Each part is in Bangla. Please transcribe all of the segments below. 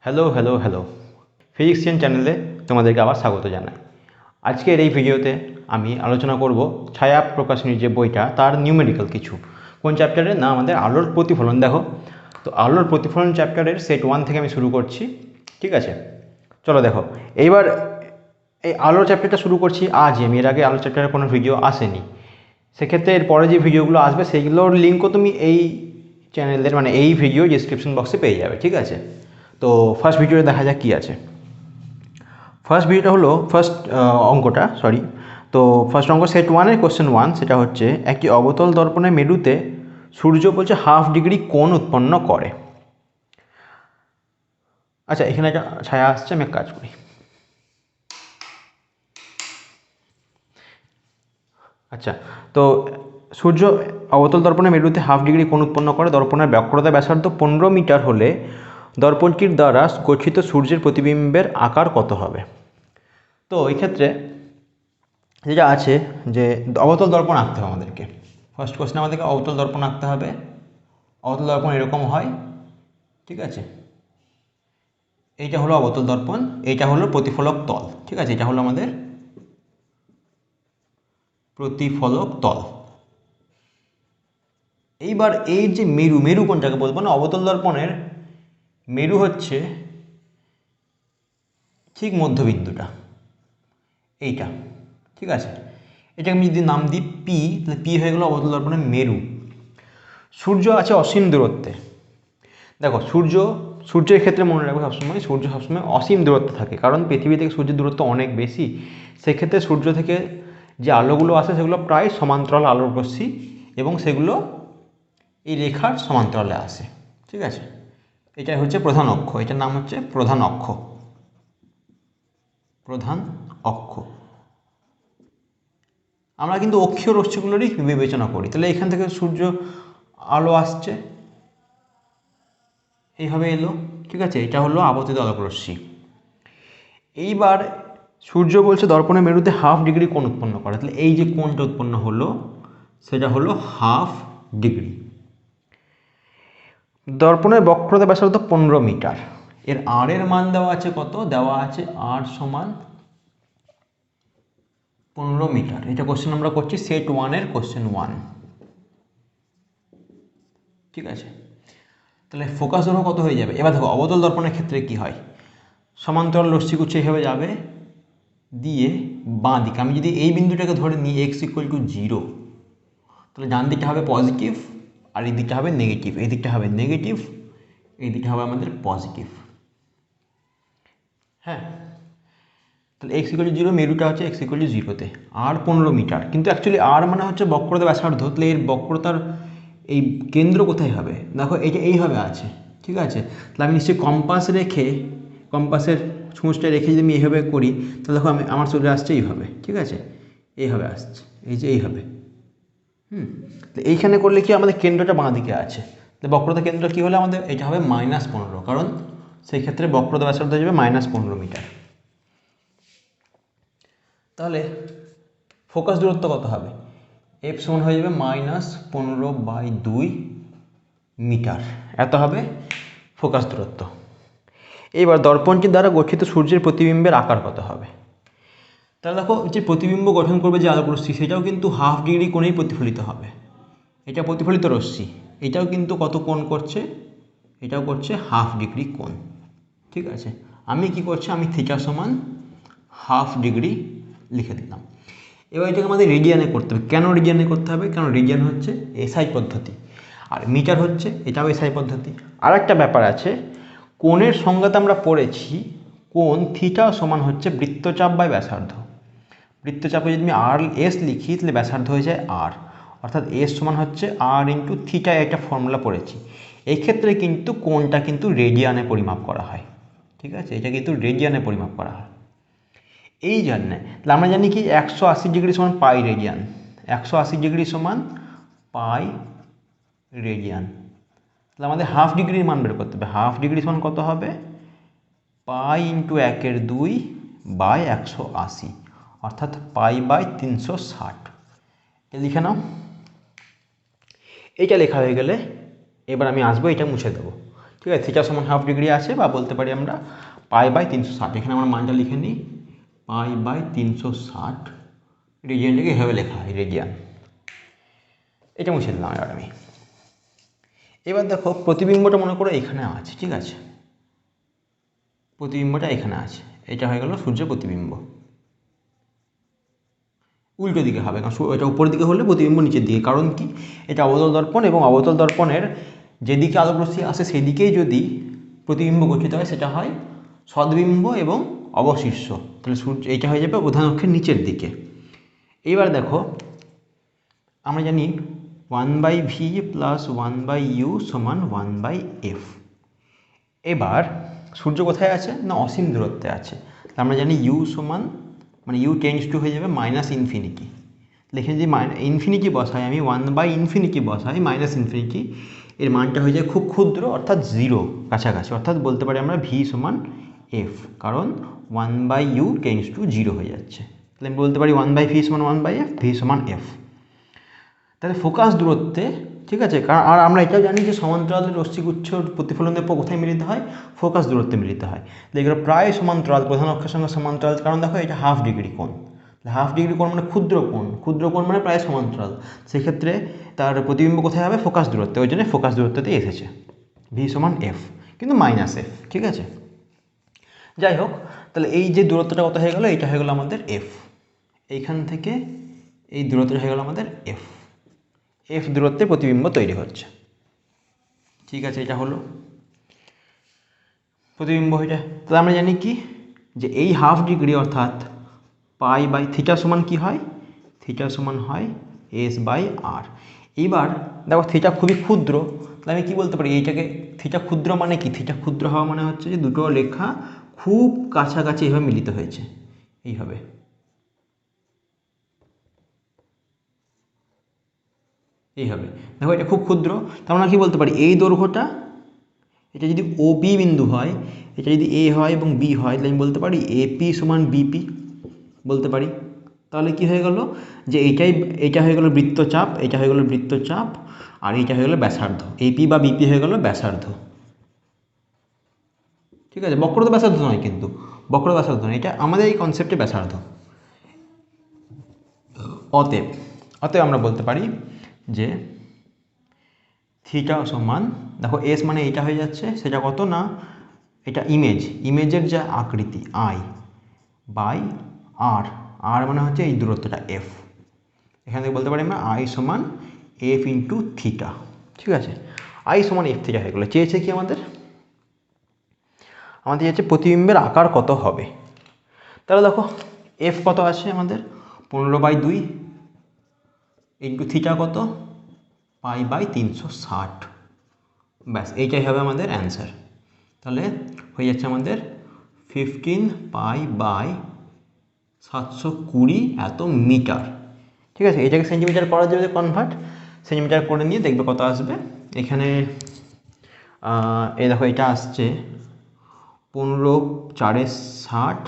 হ্যালো হ্যালো হ্যালো ফিজিক্সিয়ান চ্যানেলে তোমাদেরকে আবার স্বাগত জানাই। আজকের এই ভিডিওতে আমি আলোচনা করব ছায়া প্রকাশনীর যে বইটা তার নিউমেরিক্যাল কিছু। কোন চ্যাপ্টারে? না, আমাদের আলোর প্রতিফলন। দেখো, তো আলোর প্রতিফলন চ্যাপ্টারের সেট 1 থেকে আমি শুরু করছি, ঠিক আছে? চলো দেখো, এইবার এই আলোর চ্যাপ্টারটা শুরু করছি আজই। আমি এর আগে আলোর চ্যাপ্টারের কোনো ভিডিও আসেনি, সেক্ষেত্রে এর পরে যে ভিডিওগুলো আসবে সেইগুলোর লিঙ্কও তুমি এই চ্যানেলের মানে এই ভিডিও ডিসক্রিপশন বক্সে পেয়ে যাবে, ঠিক আছে? তো ফার্স্ট ভিডিওতে দেখা যাক কী আছে। ফার্স্ট ভিডিওটা হলো অঙ্কটা, তো ফার্স্ট অঙ্ক সেট 1-এর কোশ্চেন 1, সেটা হচ্ছে একটি অবতল দর্পণের মেরুতে সূর্য বলছে 1/2 ডিগ্রি কোণ উৎপন্ন করে। আচ্ছা, এখানে একটা ছায়া আসছে, আমি এক কাজ করি। আচ্ছা, তো সূর্য অবতল দর্পণের মেরুতে 1/2 ডিগ্রি কোণ উৎপন্ন করে। দর্পণের বক্রতা ব্যাসার্ধ 15 মিটার হলে দর্পণটির দ্বারা গঠিত সূর্যের প্রতিবিম্বের আকার কত হবে? তো এই ক্ষেত্রে যেটা আছে যে অবতল দর্পণ আঁকতে হবে আমাদেরকে। ফার্স্ট কোশ্চেন আমাদেরকে অবতল দর্পণ আঁকতে হবে। অবতল দর্পণ এরকম হয়, ঠিক আছে? এইটা হলো অবতল দর্পণ, এইটা হলো প্রতিফলক তল, ঠিক আছে? এটা হলো আমাদের প্রতিফলক তল। এইবার এই যে মেরু কোনটাকে বলবো না, অবতল দর্পণের মেরু হচ্ছে ঠিক মধ্যবিন্দুটা, এইটা, ঠিক আছে? এটাকে আমি যদি নাম দিই পি, তাহলে পি হয়ে গেলো অবতল দর্পণের মেরু। সূর্য আছে অসীম দূরত্বে। দেখো, সূর্যের ক্ষেত্রে মনে রাখবে সবসময়, সূর্য সবসময় অসীম দূরত্বে থাকে, কারণ পৃথিবী থেকে সূর্যের দূরত্ব অনেক বেশি। সেক্ষেত্রে সূর্য থেকে যে আলোগুলো আসে সেগুলো প্রায় সমান্তরাল আলোর রশ্মি, এবং সেগুলো এই রেখার সমান্তরালে আসে, ঠিক আছে? এটা হচ্ছে প্রধান অক্ষ, এটার নাম হচ্ছে প্রধান অক্ষ। প্রধান অক্ষ। আমরা কিন্তু অক্ষীয় রশ্মিগুলোরই বিবেচনা করি। তাহলে এখান থেকে সূর্য আলো আসছে, এইভাবে এলো, ঠিক আছে? এটা হলো আবর্তিত আলোকরশ্মি। এইবার সূর্য বলছে দর্পণের মেরুতে 1/2 ডিগ্রি কোণ উৎপন্ন করে। তাহলে এই যে কোণটা উৎপন্ন হলো সেটা হলো 1/2 ডিগ্রি। দর্পণের বক্রতা ব্যাসার্ধ 15 মিটার। এর আর এর মান দেওয়া আছে কত? দেওয়া আছে আর সমান 15 মিটার। এটা কোশ্চেন আমরা করছি সেট 1-এর কোশ্চেন 1, ঠিক আছে? তাহলে ফোকাস দৈর্ঘ্য কত হয়ে যাবে? এবার দেখো, অবতল দর্পণের ক্ষেত্রে কি হয়, সমান্তরাল রশ্মিগুচ্ছ এইভাবে যাবে, দিয়ে বাঁ দিকে আমি যদি এই বিন্দুটাকে ধরে নিই x = 0, তাহলে ডান দিকটা হবে পজিটিভ আর এই দিকটা হবে নেগেটিভ। এই দিকটা হবে নেগেটিভ, এই দিকটা হবে আমাদের পজিটিভ। হ্যাঁ, তাহলে x = 0, মেরুটা হচ্ছে x = 0-তে, আর 15 মিটার। কিন্তু অ্যাকচুয়ালি আর মানে হচ্ছে বক্রতা ব্যাসার্ধ। তাহলে এর বক্রতার এই কেন্দ্র কোথায় হবে? দেখো, এটা এইভাবে আছে, ঠিক আছে? তাহলে আমি নিশ্চয়ই কম্পাসের ছুঁচটা রেখে যদি আমি এইভাবে করি, তাহলে দেখো আমার চলে আসছে এইভাবে, ঠিক আছে? এইভাবে আসছে, এই যে এইভাবে। তো এইখানে করলে কি আমাদের কেন্দ্রটা বাঁ দিকে আছে, তো বক্রতা কেন্দ্র কী হলে আমাদের এটা হবে -15, কারণ সেই ক্ষেত্রে বক্রতা ব্যাসার্ধ হয়ে যাবে -15 মিটার। তাহলে ফোকাস দূরত্ব কত হবে? f সমান হয়ে যাবে -15/2 মিটার, এত হবে ফোকাস দূরত্ব। এইবার দর্পণটির দ্বারা গঠিত সূর্যের প্রতিবিম্বের আকার কত হবে? তাহলে দেখো, যে প্রতিবিম্ব গঠন করবে যে আলোক রশ্মি, সেটাও কিন্তু 1/2 ডিগ্রি কোণেই প্রতিফলিত হবে। এটা প্রতিফলিত রশ্মি, এটাও কিন্তু কত কোণ করছে? এটাও করছে 1/2 ডিগ্রি কোণ, ঠিক আছে? আমি কি করছি, আমি থিটা সমান 1/2 ডিগ্রি লিখে দিলাম। এবার এটাকে আমাদের রেডিয়ানে করতে হবে। কেন রেডিয়ানে করতে হবে? কারণ রেডিয়ান হচ্ছে এসআই পদ্ধতি, আর মিটার হচ্ছে এটাও এসআই পদ্ধতি। আর একটা ব্যাপার আছে, কোণের সংজ্ঞাতে আমরা পড়েছি কোণ থিটা সমান হচ্ছে বৃত্তচাপ বাই ব্যাসার্ধ। বৃত্তচাপে যদি আমি আর এস লিখি, তাহলে ব্যাসার্ধ হয়ে যায় আর, অর্থাৎ এস সমান হচ্ছে আর ইন্টু থিটা। একটা ফর্মুলা পড়েছি। এই ক্ষেত্রে কিন্তু কোণটা কিন্তু রেডিয়ানে পরিমাপ করা হয়, ঠিক আছে? এটা কিন্তু রেডিয়ানে পরিমাপ করা হয়। এই জন্যে তাহলে আমরা জানি কি 180 ডিগ্রি সমান পাই রেডিয়ান, 180 ডিগ্রি সমান পাই রেডিয়ান। তাহলে আমাদের 1/2 ডিগ্রির মান বের করতে হবে। 1/2 ডিগ্রি সমান কত হবে? পাই ইন্টু 1/2 বাই 180, অর্থাৎ পাই/360। লিখে নাও। এইটা লেখা হয়ে গেলে এবার আমি আসবো, এটা মুছে দেবো। ঠিক আছে, থিটা সমান হাফ ডিগ্রি আছে, বা বলতে পারি আমরা π/360। এখানে আমরা মানটা লিখে নিই, π/360। রেডিয়ানটাকে এভাবে লেখা হয়, রেডিয়ান। এটা মুছে দিলাম এবার আমি। এবার দেখো প্রতিবিম্বটা মনে করো এখানে আছে, ঠিক আছে, প্রতিবিম্বটা এখানে আছে, এটা হয়ে গেল সূর্যের প্রতিবিম্ব। উল্টো দিকে হবে, কারণ এটা উপরের দিকে হলে প্রতিবিম্ব নিচের দিকে, কারণ কি, এটা অবতল দর্পণ, এবং অবতল দর্পণের যেদিকে আলোক রশ্মি আসে সেদিকেই যদি প্রতিবিম্ব গঠিত হয় সেটা হয় সদ্বিম্ব এবং অবশীর্ষ। তাহলে সূর্য এটা হয়ে যাবে প্রধান অক্ষের নিচের দিকে। এইবার দেখো আমরা জানি 1/v + 1/u = 1/f। এবার সূর্য কোথায় আছে না, অসীম দূরত্বে আছে। আমরা জানি u সমান, মানে u টেন্ডস টু হয়ে যাবে -ইনফিনিটি। লিখে যদি ইনফিনিটি বসাই, আমি 1/∞ বসাই, -∞, এর মানটা হয়ে যায় খুব ক্ষুদ্র, অর্থাৎ 0 কাছাকাছি, অর্থাৎ বলতে পারি আমরা v সমান f, কারণ 1/u টেন্ডস টু 0 হয়ে যাচ্ছে। তাহলে আমি বলতে পারি 1/v সমান 1/f, v সমান f। তাহলে ফোকাস দূরত্বে, ঠিক আছে, কারণ আর আমরা এটাও জানি যে সমান্তরাল রশ্মিগুচ্ছর প্রতিফলনের পর কোথায় মিলিত হয়, ফোকাস দূরত্বে মিলিত হয়। এগুলো প্রায় সমান্তরাল, প্রধান অক্ষের সঙ্গে সমান্তরাল, কারণ দেখো এটা হাফ ডিগ্রি কোণ। হাফ ডিগ্রি কোণ মানে ক্ষুদ্র কোণ, ক্ষুদ্র কোণ মানে প্রায় সমান্তরাল, সেক্ষেত্রে তার প্রতিবিম্ব কোথায় হবে, ফোকাস দূরত্বে, ওই জন্য ফোকাস দূরত্বতেই এসেছে v সমান f, কিন্তু -f, ঠিক আছে। যাই হোক, তাহলে এই যে দূরত্বটা কত হয়ে গেল, এটা হয়ে গেল আমাদের f। এইখান থেকে এই দূরত্বটা হয়ে গেল আমাদের f। f দূরত্বে প্রতিবিম্ব তৈরি হচ্ছে, ঠিক আছে, এটা হলো প্রতিবিম্ব। এটা তাহলে আমরা জানি কি, যে এই হাফ ডিগ্রি অর্থাৎ π/θ সমান কি হয়, থিটা সমান হয় s/r। এইবার দেখো থিটা খুবই ক্ষুদ্র, তাহলে আমি কী বলতে পারি, এইটাকে থিটা ক্ষুদ্র মানে কি, থিটা ক্ষুদ্র হওয়া মানে হচ্ছে যে দুটো রেখা খুব কাছাকাছি এইভাবে মিলিত হয়েছে, এইভাবে, এইভাবে। দেখো এটা খুব ক্ষুদ্র, তার মানে কি বলতে পারি, এই দৈর্ঘ্যটা, এটা যদি ও বি বিন্দু হয়, এটা যদি এ হয় এবং বি হয়, তাহলে আমি বলতে পারি এপি সমান বিপি বলতে পারি। তাহলে কি হয়ে গেল, যে এইটা হয়ে গেল বৃত্তচাপ, এটা হয়ে গেল বৃত্তচাপ, আর এইটা হয়ে গেল ব্যাসার্ধ, এপি বা বিপি হয়ে গেল ব্যাসার্ধ, ঠিক আছে। বক্রতা ব্যাসার্ধ নয়, কিন্তু বক্র ব্যাসার্ধ নয়, এটা আমাদের এই কনসেপ্টে ব্যাসার্ধ। অতএব আমরা বলতে পারি যে থিটা সমান, দেখো এস মানে এটা হয়ে যাচ্ছে, সেটা কত না, এটা ইমেজের যা আকৃতি I/r, আর মানে হচ্ছে এই দূরত্বটা f। এখান থেকে বলতে পারি আমরা I সমান f ইন্টু থিটা, ঠিক আছে। I সমান f থিটা হয়ে গেলো। চেয়েছে কি আমাদের চেয়েছে প্রতিবিম্বের আকার কত হবে। তাহলে দেখো f কত আছে আমাদের, 15/2 ইন্টু থিটা কত, π/360। ব্যাস এইটাই হবে আমাদের অ্যান্সার। তাহলে হয়ে যাচ্ছে আমাদের 15 π/720 এত মিটার, ঠিক আছে। এটাকে সেন্টিমিটার করার জন্য কনভার্ট, সেন্টিমিটার করে নিয়ে দেখবে কত আসবে। এখানে এই দেখো এটা আসছে 15×4=60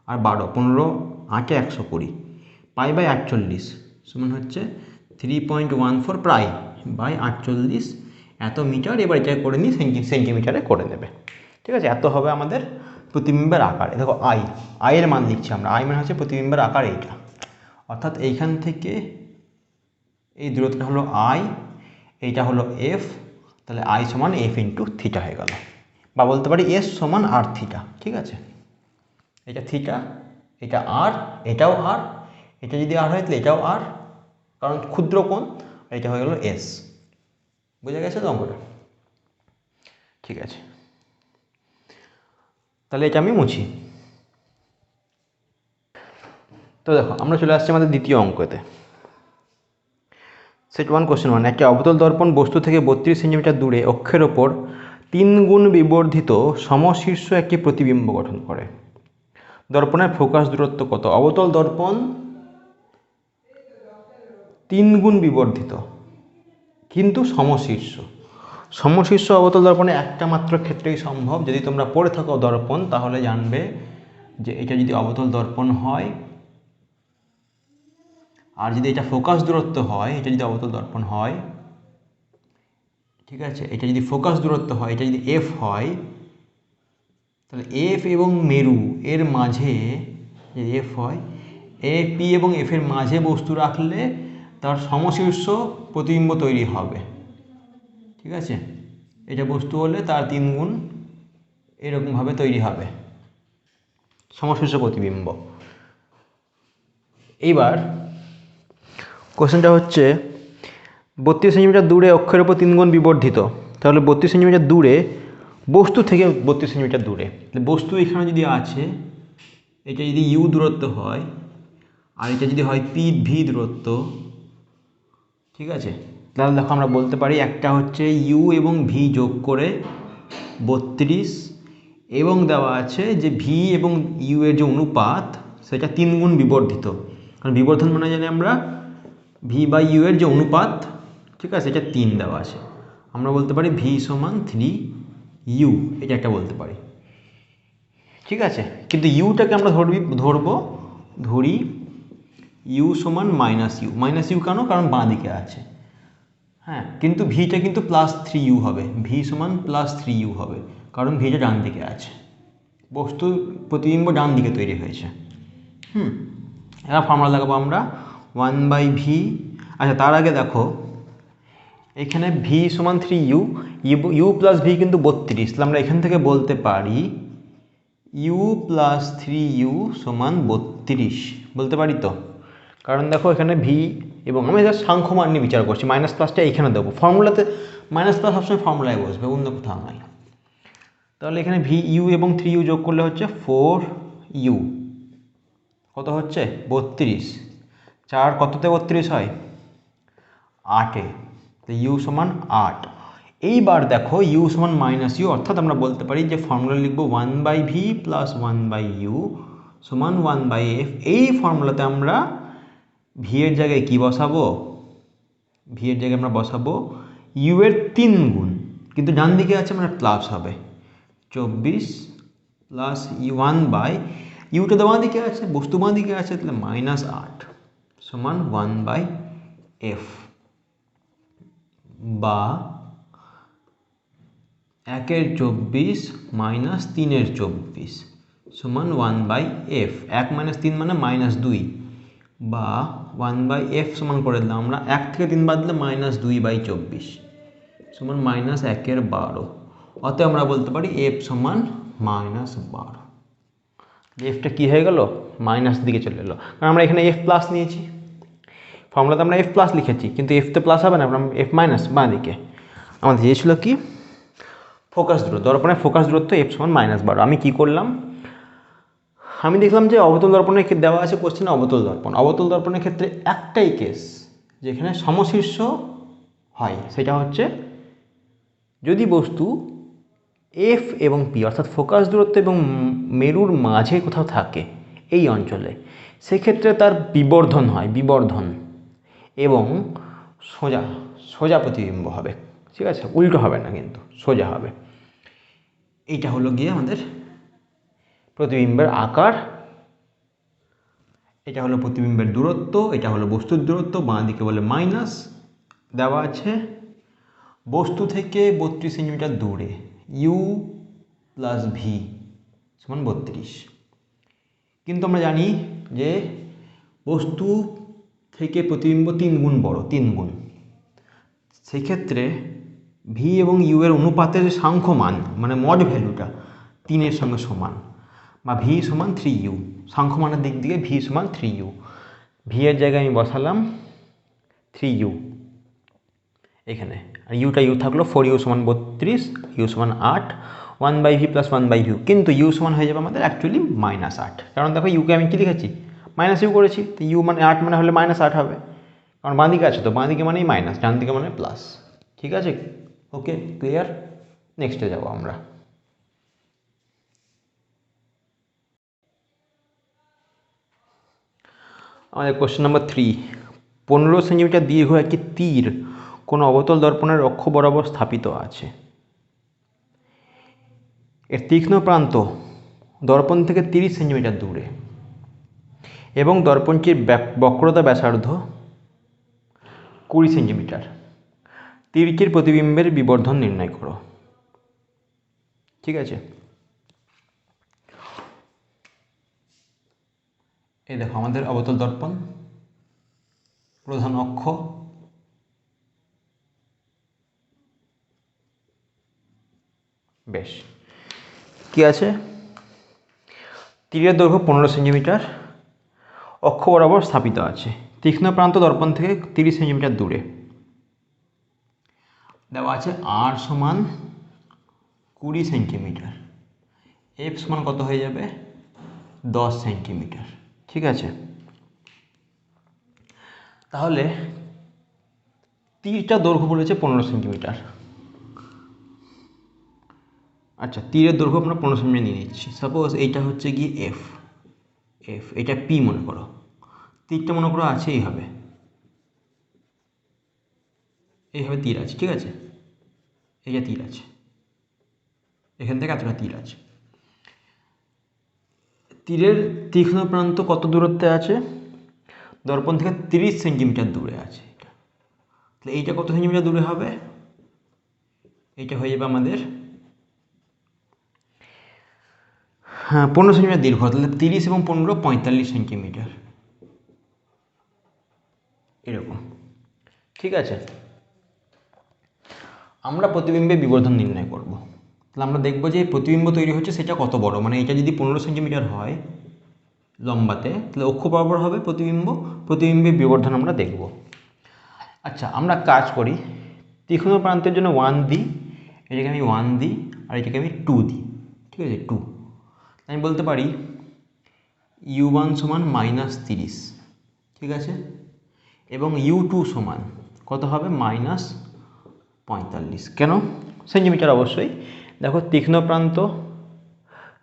আর 12, 15×8=120, π/48 সমান হচ্ছে 3.14 প্রায়/48 এত মিটার। এবার এটা করে নিই সেন্টিমিটারে করে নেবে, ঠিক আছে। এত হবে আমাদের প্রতিবিম্বের আকার। দেখো আই এর মান লিখছি আমরা, আই মানে হচ্ছে প্রতিবিম্বের আকার এইটা, অর্থাৎ এইখান থেকে এই দূরত্বটা হলো আই, এইটা হলো এফ, তাহলে আই সমান এফ ইন্টু থিটা হয়ে গেল, বা বলতে পারি এস সমান আর থিটা, ঠিক আছে। এটা থিটা, এটা আর, এটাও আর, এটা যদি আর হয় তাহলে এটাও আর, কারণ ক্ষুদ্র কোণ, এটা হয়ে গেল এস। বুঝে গেছে তো অঙ্কটা, ঠিক আছে। তাহলে এটা আমি মুছি। তো দেখো আমরা চলে আসছি আমাদের দ্বিতীয় অঙ্কতে। সেট 1 কোশ্চেন 1, একটি অবতল দর্পণ বস্তু থেকে 32 সেন্টিমিটার দূরে অক্ষের ওপর 3 গুণ বিবর্ধিত সমশীর্ষ একটি প্রতিবিম্ব গঠন করে। দর্পণের ফোকাস দূরত্ব কত। অবতল দর্পণ 3 গুণ বিবর্ধিত কিন্তু সমশীর্ষ অবতল দর্পণে একটা মাত্র ক্ষেত্রেই সম্ভব। যদি তোমরা পড়ে থাকো দর্পণ তাহলে জানবে যে এটা যদি অবতল দর্পণ হয়, আর যদি এটা ফোকাস দূরত্ব হয়, এটা যদি অবতল দর্পণ হয়, ঠিক আছে, এটা যদি ফোকাস দূরত্ব হয়, এটা যদি এফ হয়, তাহলে এফ এবং মেরু এর মাঝে যদি এফ হয়, এ পি এবং এফের মাঝে বস্তু রাখলে তার সমশীর্ষ প্রতিবিম্ব তৈরি হবে। ঠিক আছে, এটা বস্তু হলে তার 3 গুণ এরকমভাবে তৈরি হবে সমশীর্ষ প্রতিবিম্ব। এইবার কোশ্চেনটা হচ্ছে 32 সেন্টিমিটার দূরে অক্ষের উপর 3 গুণ বিবর্ধিত, তাহলে 32 সেন্টিমিটার দূরে বস্তু থেকে 32 সেন্টিমিটার দূরে, বস্তু এখানে যদি আছে, এটা যদি ইউ দূরত্ব হয় আর এটা যদি হয় পি ভি দূরত্ব, ঠিক আছে, তাহলে দেখো আমরা বলতে পারি একটা হচ্ছে ইউ এবং ভি যোগ করে 32, এবং দেওয়া আছে যে ভি এবং ইউ এর যে অনুপাত সেটা 3 গুণ বিবর্ধিত, কারণ বিবর্ধন মানে জানি আমরা ভি বাই ইউ এর যে অনুপাত, ঠিক আছে, এটা 3 দেওয়া আছে, আমরা বলতে পারি ভি সমান 3 ইউ, এটা একটা বলতে পারি। ঠিক আছে, কিন্তু ইউটাকে আমরা ধরি ইউ সমান মাইনাস ইউ কেন, কারণ বাঁ দিকে আছে। হ্যাঁ, কিন্তু ভিটা কিন্তু +3 ইউ হবে, ভি সমান +3 ইউ হবে, কারণ ভিটা ডান দিকে আছে, বস্তু প্রতিবিম্ব ডান দিকে তৈরি হয়েছে। এবার ফর্মুলা লাগাবো আমরা 1/v। আচ্ছা, তার আগে দেখো এখানে ভি সমান 3 ইউ, ইউ প্লাস ভি কিন্তু 32, তাহলে আমরা এখান থেকে বলতে পারি ইউ প্লাস 3 ইউ সমান 32 বলতে পারি তো, কারণ দেখো এখানে ভি এবং আমি জাস্ট সাংখ্য মান নিয়ে বিচার করছি, মাইনাস প্লাসটা এইখানে দেবো, ফর্মুলাতে মাইনাস প্লাস সবসময় ফর্মুলায় বসবে, অন্য কোথাও নয়। তাহলে এখানে ভি ইউ এবং 3 ইউ যোগ করলে হচ্ছে 4 ইউ, কত হচ্ছে 32, 4 কততে 32 হয় 8-এ, তো ইউ সমান 8। এইবার দেখো ইউ সমান মাইনাস ইউ, অর্থাৎ আমরা বলতে পারি যে ফর্মুলা লিখবো 1/v প্লাস 1/u সমান 1/f। এই ফর্মুলাতে আমরা ভি এর জায়গায় কি বসাবো, ভি এর জায়গায় আমরা বসাবো ইউ এর 3 গুণ, কিন্তু ডান দিকে আছে মানে প্লাস হবে 24 প্লাস 1 ইউটা তো বাঁ দিকে আছে, বস্তু বাঁ দিকে আছে, তাহলে -8 সমান 1/f, বা 1-এর 24 মাইনাস 3-এর 24 সমান 1/f। 1 - 3 মানে -2, বা 1/f সমান করে দিলাম আমরা 1 থেকে 3 বাদ দিলে -2/24 সমান -1/12। অতএব আমরা বলতে পারি f সমান -12। এফটা কী হয়ে গেল, মাইনাস দিকে চলে এলো, কারণ আমরা এখানে এফ প্লাস নিয়েছি, ফর্মুলাতে আমরা এফ প্লাস লিখেছি, কিন্তু এফ তো প্লাস হবে না, আমরা এফ মাইনাস বাঁ দিকে। আমাদের দিয়েছিল কি ফোকাস দূরত্ব, দর্পণের ফোকাস দূরত্ব এফ সমান -12। আমি কি করলাম, আমি দেখলাম যে অবতল দর্পণের ক্ষেত্রে দেওয়া আছে কোশ্চেনে অবতল দর্পণ, অবতল দর্পণের ক্ষেত্রে একটাই কেস যেখানে সমশীর্ষ হয়, সেটা হচ্ছে যদি বস্তু এফ এবং পি অর্থাৎ ফোকাস দূরত্ব এবং মেরুর মাঝে কোথাও থাকে এই অঞ্চলে, সেক্ষেত্রে তার বিবর্ধন হয়, বিবর্ধন, এবং সোজা সোজা প্রতিবিম্ব হবে। ঠিক আছে, উল্টো হবে না, কিন্তু সোজা হবে। এইটা হলো গিয়ে আমাদের প্রতিবিম্বের আকার, এটা হলো প্রতিবিম্বের দূরত্ব, এটা হলো বস্তুর দূরত্ব, বাঁ দিকে বলে মাইনাস দেওয়া আছে। বস্তু থেকে 32 সেন্টিমিটার দূরে ইউ প্লাস ভি সমান 32, কিন্তু আমরা জানি যে বস্তু থেকে প্রতিবিম্ব 3 গুণ বড়, 3 গুণ, সেক্ষেত্রে ভি এবং ইউ এর অনুপাতের সাংখ্য মান মানে মড ভ্যালুটা 3-এর সঙ্গে সমান, বা ভি সমান 3 ইউ, সাংখ্য মানের দিক দিয়ে ভি সমান 3 ইউ। ভি এর জায়গায় আমি বসালাম 3 ইউ এখানে, আর ইউটা ইউ থাকলো 4 ইউ সমান 32, ইউ সমান 8, 1/v প্লাস 1/u, কিন্তু ইউ সমান হয়ে যাবে আমাদের অ্যাকচুয়ালি -8, কারণ দেখো ইউকে আমি কী লিখেছি মাইনাস ইউ করেছি, তো ইউ মানে 8 মানে হলে -8 হবে, কারণ বাঁ দিকে আছে, তো বাঁ দিকে মানেই মাইনাস, ডান দিকে মানে প্লাস। ঠিক আছে, ওকে, ক্লিয়ার। নেক্সটে যাব আমরা। আমাদের কোশ্চেন নাম্বার 3, 15 সেন্টিমিটার দীর্ঘ একটি তীর কোনো অবতল দর্পণের অক্ষ বরাবর স্থাপিত আছে, এর তীক্ষ্ণ প্রান্ত দর্পণ থেকে 30 সেন্টিমিটার দূরে, এবং দর্পণটির বক্রতা ব্যাসার্ধ 20 সেন্টিমিটার। তির্যকের প্রতিবিম্বের বিবর্ধন নির্ণয় করো। ঠিক আছে, এই দেখো আমাদের অবতল দর্পণ, প্রধান অক্ষ, বেশ কি আছে, তীরের দৈর্ঘ্য 15 সেন্টিমিটার, অক্ষ বরাবর স্থাপিত আছে, তীক্ষ্ণ প্রান্ত দর্পণ থেকে 30 সেন্টিমিটার দূরে। দেওয়া আছে আর সমান 20 সেন্টিমিটার, এফ সমান কত হয়ে যাবে 10 সেন্টিমিটার। ঠিক আছে, তাহলে তীরটা দৈর্ঘ্য বলেছে 15 সেন্টিমিটার। আচ্ছা, তীরের দৈর্ঘ্য আমরা 15 সেন্টিমিটার নিয়ে নিচ্ছি। সাপোজ এইটা হচ্ছে গিয়ে এফ, এটা পি মনে করো, তীরটা মনে করো আছে এইভাবে, তীর আছে। ঠিক আছে, এই যে তীর আছে, এখান থেকে এতটা তীর আছে। তীরের তীক্ষ্ণ প্রান্ত কত দূরত্বে আছে, দর্পণ থেকে 30 সেন্টিমিটার দূরে আছে। তাহলে এইটা কত সেন্টিমিটার দূরে হবে, এইটা হয়ে যাবে আমাদের 15 সেন্টিমিটার দীর্ঘ। তাহলে 30 এবং 15 45 সেন্টিমিটার এরকম। ঠিক আছে, আমরা প্রতিবিম্বের বিবর্ধন নির্ণয় করব। তাহলে আমরা দেখব যে প্রতিবিম্ব তৈরি হচ্ছে সেটা কত বড়, মানে এটা যদি 15 সেন্টিমিটার হয় লম্বাতে, তাহলে অক্ষ বরাবর হবে প্রতিবিম্বের বিবর্ধন আমরা দেখব। আচ্ছা, আমরা কাজ করি, তীক্ষ্ণ প্রান্তের জন্য 1 দিই, এটাকে আমি 1 দিই, আর এটাকে আমি 2 দিই। ঠিক আছে, 2। আমি বলতে পারি u1 সমান -30। ঠিক আছে, এবং u2 সমান কত হবে -45। কেন সেন্টিমিটার? অবশ্যই দেখো তীক্ষ্ণ প্রান্ত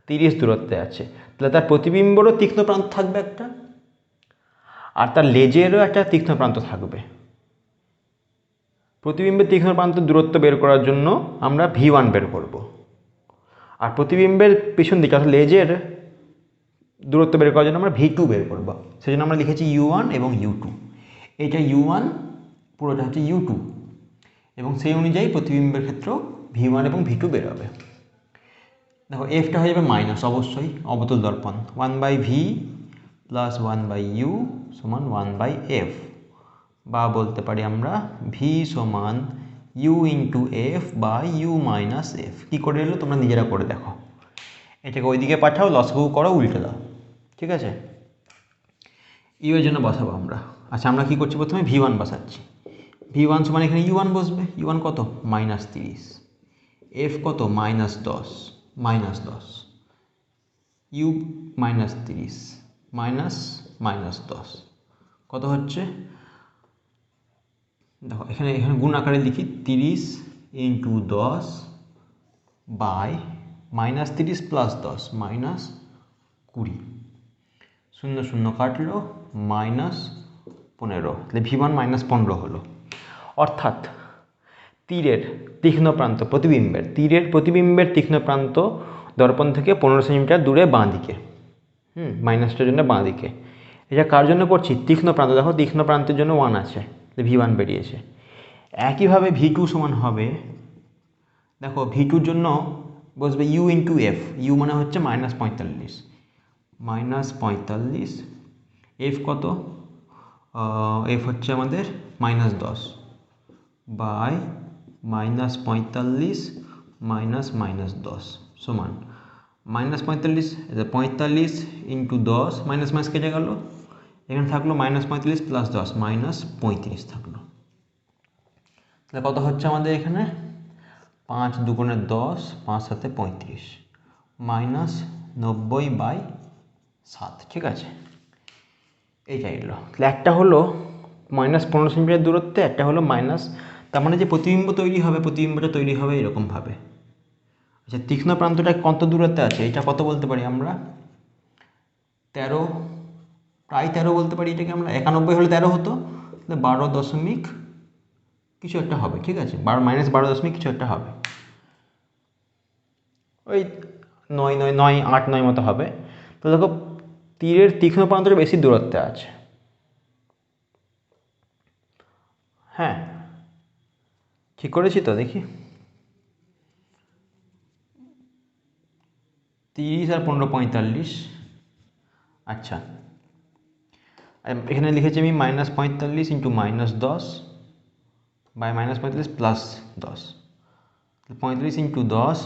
30 দূরত্বে আছে, তাহলে তার প্রতিবিম্বরও তীক্ষ্ণ প্রান্ত থাকবে একটা, আর তার লেজেরও একটা তীক্ষ্ণ প্রান্ত থাকবে। প্রতিবিম্বের তীক্ষ্ণ প্রান্ত দূরত্ব বের করার জন্য আমরা v1 বের করব, আর প্রতিবিম্বের পিছন দিকে অর্থাৎ লেজের দূরত্ব বের করার জন্য আমরা v2 বের করব। সেজন্য আমরা লিখেছি u1 এবং u2। এইটা u1, পুরোটা হচ্ছে u2, এবং সেই অনুযায়ী প্রতিবিম্বের ক্ষেত্রেও v1 এবং v2 বের হবে। দেখো এফটা হয়ে যাবে মাইনাস, অবশ্যই অবতল দর্পণ 1/v প্লাস 1/u সমান 1/f, বা বলতে পারি আমরা v সমান u into F by U minus F. কী করে এলো তোমরা নিজেরা করে দেখো, এটাকে ওইদিকে পাঠাও, লসগু করো, উল্টে দাও। ঠিক আছে, ইউ এর জন্য বসাবো আমরা। আচ্ছা, আমরা কী করছি, প্রথমে v1 বসাচ্ছি। v1 সমান এখানে u1 বসবে, u1 কত -30, এফ কত -10, ইউ -30 -10 কত হচ্ছে, দেখো এখানে গুণ আকারে লিখি, 30 ইন্টু 10 বাই -30 প্লাস 10 -20, 0 0 কাটলো, -15, তাহলে v1 -15 হলো। অর্থাৎ তীরের তীক্ষ্ণ প্রান্ত প্রতিবিম্বের তীক্ষ্ণ প্রান্ত দর্পণ থেকে 15 সেন্টিমিটার দূরে বাঁ দিকে, মাইনাসটার জন্য বাঁ দিকে। এটা কার জন্য করছি, তীক্ষ্ণ প্রান্ত। দেখো তীক্ষ্ণ প্রান্তের জন্য 1 আছে, v1 বেরিয়েছে। একইভাবে v2 সমান হবে, দেখো v2-র জন্য বসবে u ইন্টু এফ, ইউ মানে হচ্ছে -45, এফ কত, এফ হচ্ছে আমাদের -10 বাই -45 -10 সমান -45 ইন্টু 10, মাইনাস মাইনাস কেটে গেল, এখানে থাকলো -45 প্লাস 10 -35 থাকলো। তাহলে কত হচ্ছে আমাদের এখানে, 5 দুগুণে 10, 5 7 35, -90/7। ঠিক আছে, এইটা এলো। তাহলে একটা হলো -15 সেন্টিমিটার দূরত্বে, একটা হলো মাইনাস, তার মানে যে প্রতিবিম্ব তৈরি হবে, প্রতিবিম্বটা তৈরি হবে এরকমভাবে। আচ্ছা, তীক্ষ্ণ প্রান্তটা কত দূরত্বে আছে, এটা কত বলতে পারি আমরা, 13, প্রায় 13 বলতে পারি এটাকে আমরা। 91 হলে 13 হতো, তাহলে 12 দশমিক কিছু একটা হবে। ঠিক আছে, -12 দশমিক কিছু একটা হবে, ওই 9 মতো হবে। তো দেখো তীরের তীক্ষ্ণ প্রান্তটা বেশি দূরত্বে আছে। হ্যাঁ, ঠিক করেছি তো, দেখি 30 আর 15 45। আচ্ছা, এখানে লিখেছি আমি -45 ইন্টু -10 বাই -45 প্লাস 10, 35 ইন্টু 10,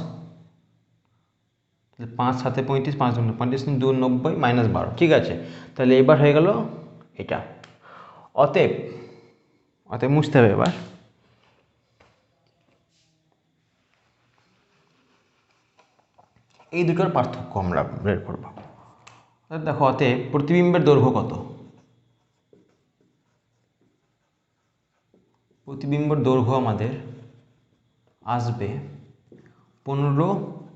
5 7 35, 5 35 2 90 -12। ঠিক আছে, তাহলে এবার হয়ে গেল এটা। অতএব অতএব মুছতে হবে এবার। এই দুটোর পার্থক্য আমরা বের করব। দেখো, অতএব প্রতিবিম্বের দৈর্ঘ্য কত? প্রতিবিম্বের দৈর্ঘ্য আমাদের আসবে 15,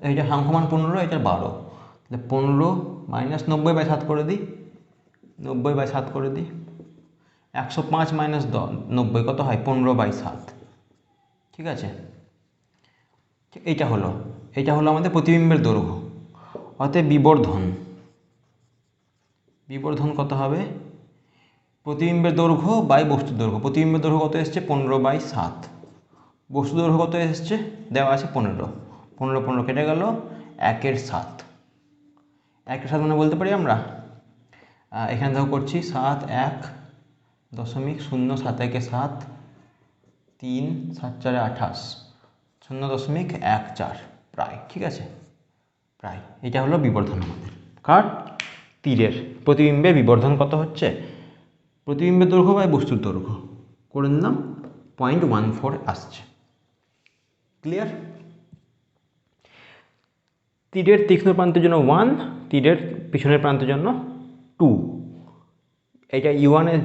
এইটা সমান 15, এটা 12, তাহলে 15 মাইনাস 90/7 করে দিই, 90/7 করে দিই, 105 মাইনাস 90 কত হয়? 15/7। ঠিক আছে, এইটা হলো আমাদের প্রতিবিম্বের দৈর্ঘ্য। অতএব বিবর্ধন কত হবে? প্রতিবিম্বের দৈর্ঘ্য বাই বস্তুর দৈর্ঘ্য। প্রতিবিম্বের দৈর্ঘ্য কত এসছে? 15/7। বস্তু দৈর্ঘ্য কত এসছে? দেওয়া আছে 15। 15 15 কেটে গেল, 1/7। 1/7 মানে বলতে পারি আমরা, এখানে দেখো করছি 7 1 দশমিক 0 7 1 7 3 7 4 28 0.14 প্রায়। ঠিক আছে, প্রায়। এটা হলো বিবর্ধন আমাদের। কার? তীরের। প্রতিবিম্বের বিবর্ধন কত হচ্ছে? প্রতিবিম্বের দৈর্ঘ্য বাই বস্তুর দৈর্ঘ্য করে নিলাম, 0.14 আসছে। ক্লিয়ার? তীরের তীক্ষ্ণ প্রান্তের জন্য 1, তীরের পিছনের প্রান্তের জন্য 2। এটা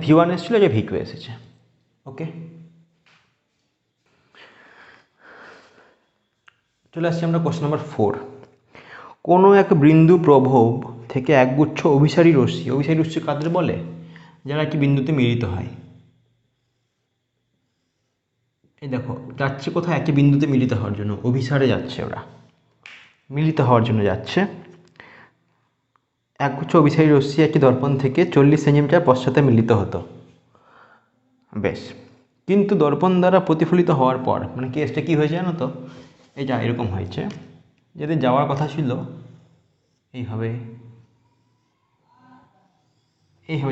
V1 এসেছিল, এটা V2 এসেছে। ওকে, চলে আসছি আমরা কোশ্চেন নাম্বার 4। কোনো এক বিন্দু প্রভব থেকে একগুচ্ছ অভিসারী রশ্মি কাদের বলে? যারা একটি বিন্দুতে মিলিত হয়। এই দেখো, যাচ্ছে কোথায়? একটি বিন্দুতে মিলিত হওয়ার জন্য, অভিসারে যাচ্ছে, ওরা মিলিত হওয়ার জন্য যাচ্ছে। একগুচ্ছ অভিসারী রশ্মি একটি দর্পণ থেকে 40 সেন্টিমিটার পশ্চাতে মিলিত হতো। বেশ, কিন্তু দর্পণ দ্বারা প্রতিফলিত হওয়ার পর, মানে কেসটা কী হয়েছে জানো তো? এটা এরকম হয়েছে, যাদের যাওয়ার কথা ছিল এইভাবে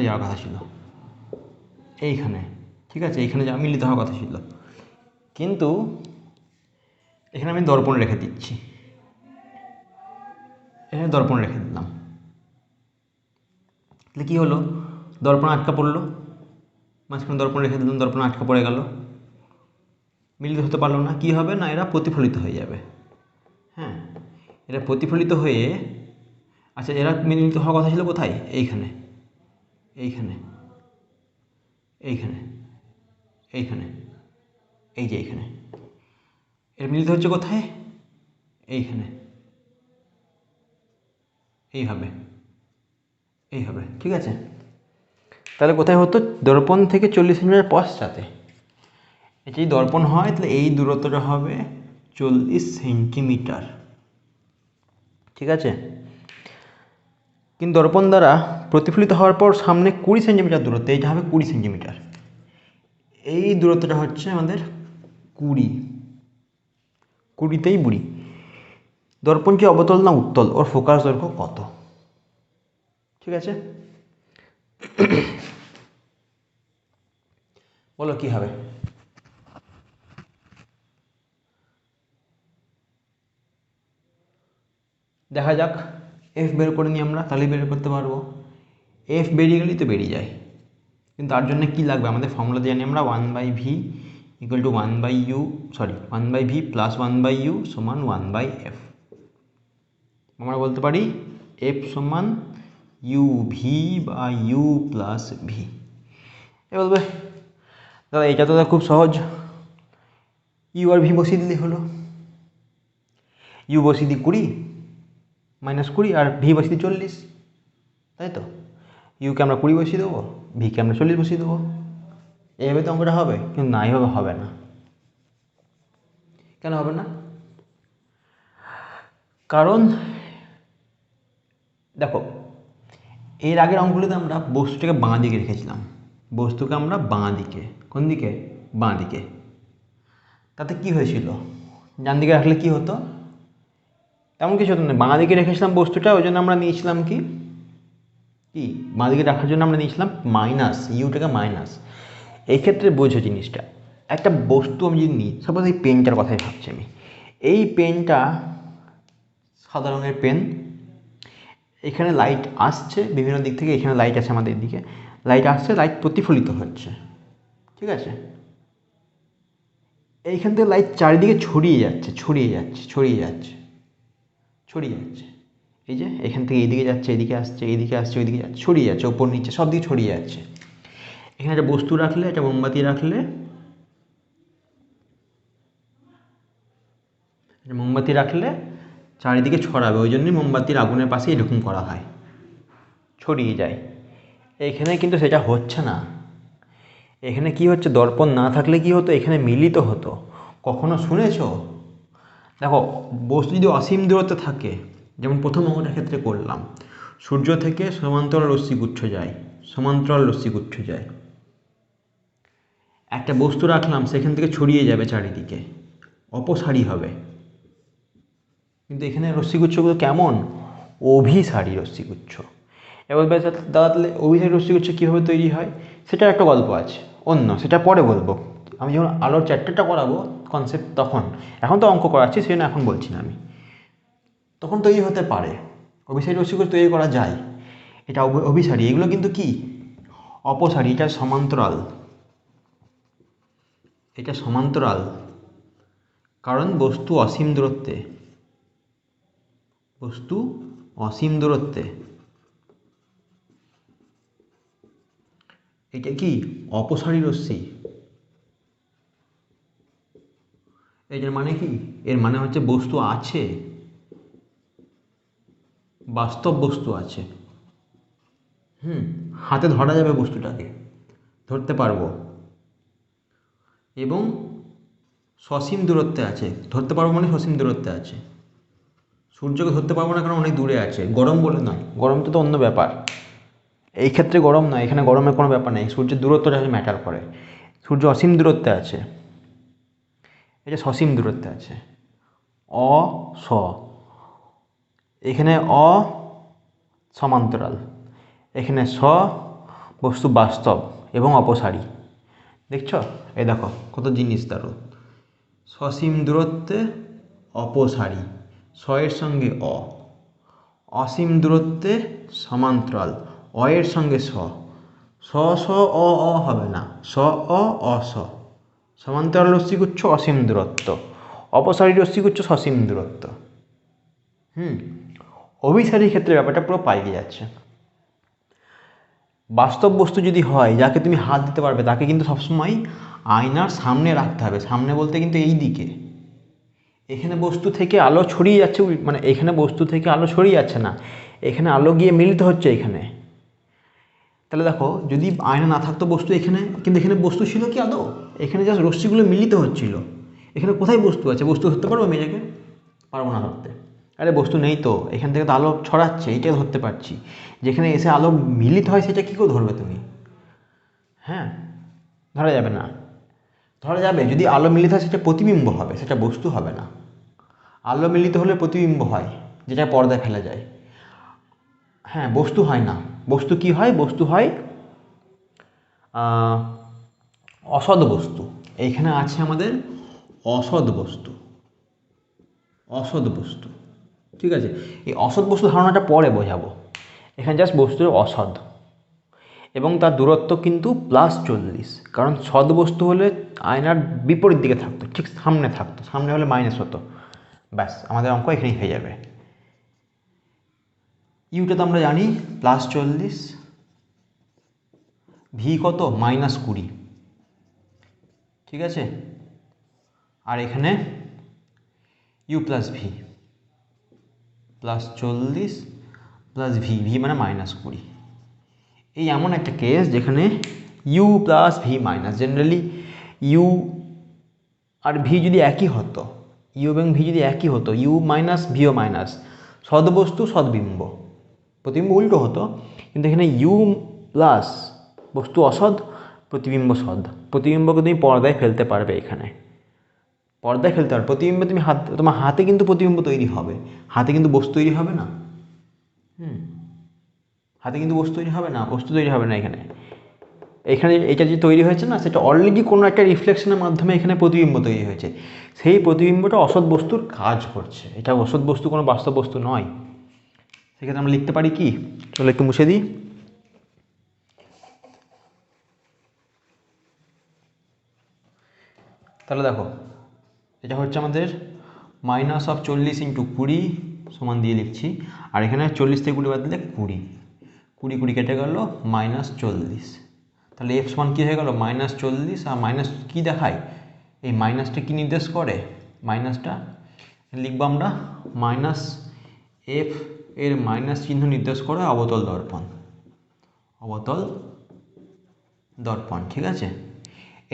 যাওয়ার কথা ছিল, এইখানে। ঠিক আছে, এইখানে যা মিলিত হওয়ার কথা ছিল, কিন্তু এখানে আমি দর্পণ রেখে দিচ্ছি, এখানে দর্পণ রেখে দিলাম। তাহলে কী হলো? দর্পণ আটকা পড়লো, মাঝখানে দর্পণ রেখে দিলাম, দর্পণ আটকা পড়ে গেল, মিলিত হতে পারলো না। কী হবে না? এরা প্রতিফলিত হয়ে যাবে। হ্যাঁ, এরা প্রতিফলিত হয়ে, আচ্ছা, এরা মিলিত হওয়ার কথা ছিল কোথায়? এইখানে, এইখানে, এইখানে, এইখানে, এই যে এইখানে। এরা মিলিত হচ্ছে কোথায়? এইখানে, এইভাবে, এইভাবে। ঠিক আছে, তাহলে কোথায় হতো? দর্পণ থেকে 40 সেন্টিমিটার পশ্চাতে। যদি দর্পণ হয় তাহলে এই দূরত্বটা হবে 40 সেন্টিমিটার। ঠিক আছে, কিন্তু দর্পণ দ্বারা প্রতিফলিত হওয়ার পর সামনে 20 সেন্টিমিটার দূরত্ব, এইটা হবে 20 সেন্টিমিটার। এই দূরত্বটা হচ্ছে আমাদের 20তেই বুড়ি। দর্পণ কি অবতল না উত্তল? ওর ফোকাস দৈর্ঘ্য কত? ঠিক আছে, বলো কি হবে? দেখা যাক, এফ বের করে নিই আমরা, তাহলেই বের করতে পারবো। এফ বেরিয়ে গেলেই তো বেরিয়ে যায়, কিন্তু তার জন্য কী লাগবে? আমাদের ফর্মুলাতে জানি আমরা 1/v equal to 1/v plus 1/u সমান 1/f। আমরা বলতে পারি এফ সমান uv বা u প্লাস ভি। এ বলবে দাদা এটা তো খুব সহজ, ইউ আর ভি বসিয়ে দিলেই হলো। ইউ বসিয়ে দিই 20 -20 আর ভি বসিয়ে দিই 40, তাই তো? ইউকে আমরা 20 বসিয়ে দেবো, ভিকে আমরা 40 বসিয়ে দেবো। এইভাবে তো অঙ্কটা হবে, কিন্তু না, এইভাবে হবে না। কেন হবে না? কারণ দেখো, এর আগের অঙ্কগুলোতে আমরা বস্তুটাকে বাঁ দিকে রেখেছিলাম, বস্তুকে আমরা বাঁ দিকে, কোন দিকে? বাঁ দিকে। তাতে কি হয়েছিল, ডান দিকে রাখলে কি হতো, তেমন কিছু হতো না, বাঁ দিকে রেখেছিলাম বস্তুটা, ওই জন্য আমরা নিয়েছিলাম কি কি বাঁ দিকে রাখার জন্য আমরা নিয়েছিলাম মাইনাস, ইউটাকে মাইনাস। এই ক্ষেত্রে বোঝো জিনিসটা, একটা বস্তু আমি যদি নিই, সাপোজ এই পেনটার কথাই ভাবছি আমি, এই পেনটা সাদা রঙের পেন, এখানে লাইট আসছে বিভিন্ন দিক থেকে, এখানে লাইট আছে আমাদের দিকে, লাইট আসছে, লাইট প্রতিফলিত হচ্ছে, ঠিক আছে, এইখান থেকে লাইট চারিদিকে ছড়িয়ে যাচ্ছে ছড়িয়ে যাচ্ছে ছড়িয়ে যাচ্ছে ছড়িয়ে যাচ্ছে, এই যে এখান থেকে এইদিকে যাচ্ছে, এদিকে আসছে, এইদিকে আসছে, ওইদিকে যাচ্ছে, ছড়িয়ে যাচ্ছে, ওপর নিচে সব দিকে ছড়িয়ে যাচ্ছে। এখানে একটা বস্তু রাখলে, একটা মোমবাতি রাখলে, মোমবাতি রাখলে চারিদিকে ছড়াবে, ওই জন্যই মোমবাতির আগুনের পাশে এরকম করা হয়, ছড়িয়ে যায়। এখানে কিন্তু সেটা হচ্ছে না, এখানে কি হচ্ছে, দর্পণ না থাকলে কি হতো, এখানে মিলিত হতো। কখনো শুনেছো, দেখো বস্তু যদি অসীম দূরত্বে থাকে, যেমন প্রথম অঙ্কটার ক্ষেত্রে করলাম, সূর্য থেকে সমান্তরাল রশ্মিগুচ্ছ যায়, সমান্তরাল রশ্মিগুচ্ছ যায়, একটা বস্তু রাখলাম, সেখান থেকে ছড়িয়ে যাবে চারিদিকে, অপসারী হবে। কিন্তু এখানে রশ্মিগুচ্ছগুলো কেমন, অভিসারী রশ্মিগুচ্ছ। এবার দাদা তাহলে অভিসারী রশ্মিগুচ্ছ কীভাবে তৈরি হয়, সেটার একটা গল্প আছে, অন্য সেটা পরে বলবো, আমি যখন আলোর চ্যাপ্টারটা করাবো কনসেপ্ট, তখন, এখন তো অঙ্ক করাচ্ছি সেজন্য এখন বলছি না আমি, তখন তৈরি হতে পারে, অভিসারী রশ্মিগুচ্ছ তৈরি করা যায়। এটা অভিসারী, এগুলো কিন্তু কি অপসারী, এটা সমান্তরাল, এটা সমান্তরাল, কারণ বস্তু অসীম দূরত্বে, বস্তু অসীম দূরত্বে, এটা কি অপসারী রশ্মি। এটার মানে কি, এর মানে হচ্ছে বস্তু আছে, বাস্তব বস্তু আছে, হাতে ধরা যাবে বস্তুটাকে, ধরতে পারবো, এবং সসীম দূরত্বে আছে, ধরতে পারবো মানে সসীম দূরত্বে আছে। সূর্যকে ধরতে পারবো না কারণ অনেক দূরে আছে, গরম বলে নয়, গরম তো অন্য ব্যাপার, এই ক্ষেত্রে গরম নয়, এখানে গরমের কোনো ব্যাপার নেই, সূর্যের দূরত্বটা ম্যাটার করে। সূর্য অসীম দূরত্বে আছে, এটা সসীম দূরত্বে আছে, স, এখানে সমান্তরাল, এখানে বস্তু বাস্তব এবং অপসারী। দেখছো, এই দেখো কত জিনিস দারুণ, সসীম দূরত্বে অপসারী, এর সঙ্গে অসীম দূরত্বে সমান্তরাল, এর সঙ্গে স হবে না, অস, সমান্তরাল রশ্মিগুচ্ছ অসীম দূরত্ব, অপসারী রশ্মিগুচ্ছ সসীম দূরত্ব। অভিসারীর ক্ষেত্রে ব্যাপারটা পুরো পাল্টে যাচ্ছে। বাস্তব বস্তু যদি হয়, যাকে তুমি হাত দিতে পারবে, তাকে কিন্তু সবসময় আয়নার সামনে রাখতে হবে, সামনে বলতে কিন্তু এই দিকে, এখানে বস্তু থেকে আলো ছড়িয়ে যাচ্ছে, মানে এখানে বস্তু থেকে আলো ছড়িয়ে যাচ্ছে না, এখানে আলো গিয়ে মিলিত হচ্ছে এখানে। তাহলে দেখো, যদি আয়না না থাকতো বস্তু এখানে, কিন্তু এখানে বস্তু ছিল কি আদৌ, এখানে জাস্ট রশ্মিগুলো মিলিত হচ্ছিল, এখানে কোথায় বস্তু আছে, বস্তু ধরতে পারবো আমি এটাকে, পারবো না ধরতে, আরে বস্তু নেই তো, এখান থেকে তো আলো ছড়াচ্ছে, এইটা ধরতে পারছি, যেখানে এসে আলো মিলিত হয় সেটা কী করে ধরবে তুমি, ধরা যাবে না। ধরা যাবে যদি আলো মিলিত হয়, সেটা প্রতিবিম্ব হবে, সেটা বস্তু হবে না। আলো মিলিত হলে প্রতিবিম্ব হয়, যেটা পর্দায় ফেলা যায়, বস্তু হয় না। বস্তু কি হয়, বস্তু হয় অসৎ বস্তু, এইখানে আছে আমাদের অসৎ বস্তু, অসৎ বস্তু, ঠিক আছে। এই অসৎ বস্তু ধারণাটা পরে বোঝাবো, এখানে জাস্ট বস্তুর অসৎ, এবং তার দূরত্ব কিন্তু +40, কারণ সৎ বস্তু হলে আয়নার বিপরীত দিকে থাকতো, ঠিক সামনে থাকতো, সামনে হলে মাইনাস হতো, ব্যাস আমাদের অঙ্ক এখানেই হয়ে যাবে। ইউটা তো আমরা জানি +40, ভি কত -20, ঠিক আছে, আর এখানে U plus V, +40 plus V মানে -20। এই এমন একটা কেস যেখানে U plus V minus, generally U আর ভি যদি একই হতো, ইউ এবং ভি যদি একই হতো, ইউ মাইনাস ভিও মাইনাস, সদবস্তু সদ্বিম্ব, প্রতিবিম্ব উল্টো হতো, কিন্তু এখানে ইউ প্লাস বস্তু অসৎ, প্রতিবিম্ব সৎ, প্রতিবিম্বকে তুমি পর্দায় ফেলতে পারবে এখানে, পর্দায় ফেলতে পারো। প্রতিবিম্ব তুমি তোমার হাতে কিন্তু প্রতিবিম্ব তৈরি হবে, হাতে কিন্তু বস্তু তৈরি হবে না। হাতে কিন্তু বস্তু তৈরি হবে না, বস্তু তৈরি হবে না এখানে। এখানে এটা যে তৈরি হয়েছে না, সেটা অলরেডি কোনো একটা রিফ্লেকশনের মাধ্যমে এখানে প্রতিবিম্ব তৈরি হয়েছে। সেই প্রতিবিম্বটা অসৎ বস্তুর কাজ করছে। এটা অসৎ বস্তু, কোনো বাস্তব বস্তু নয়। সেক্ষেত্রে আমরা লিখতে পারি কি, চলো একটু মুছে দিই। তাহলে দেখো, এটা হচ্ছে আমাদের -40 × 20 সমান দিয়ে লিখছি। আর এখানে 40 থেকে 20 বাদ দিলে 20, 20 কেটে গেল -40। তাহলে f সমান কী হয়ে গেল, -40। আর মাইনাস কী দেখায়, এই মাইনাসটা কী নির্দেশ করে, মাইনাসটা লিখবো আমরা -f এর মাইনাস চিহ্ন নির্দেশ করে অবতল দর্পণ, অবতল দর্পণ। ঠিক আছে,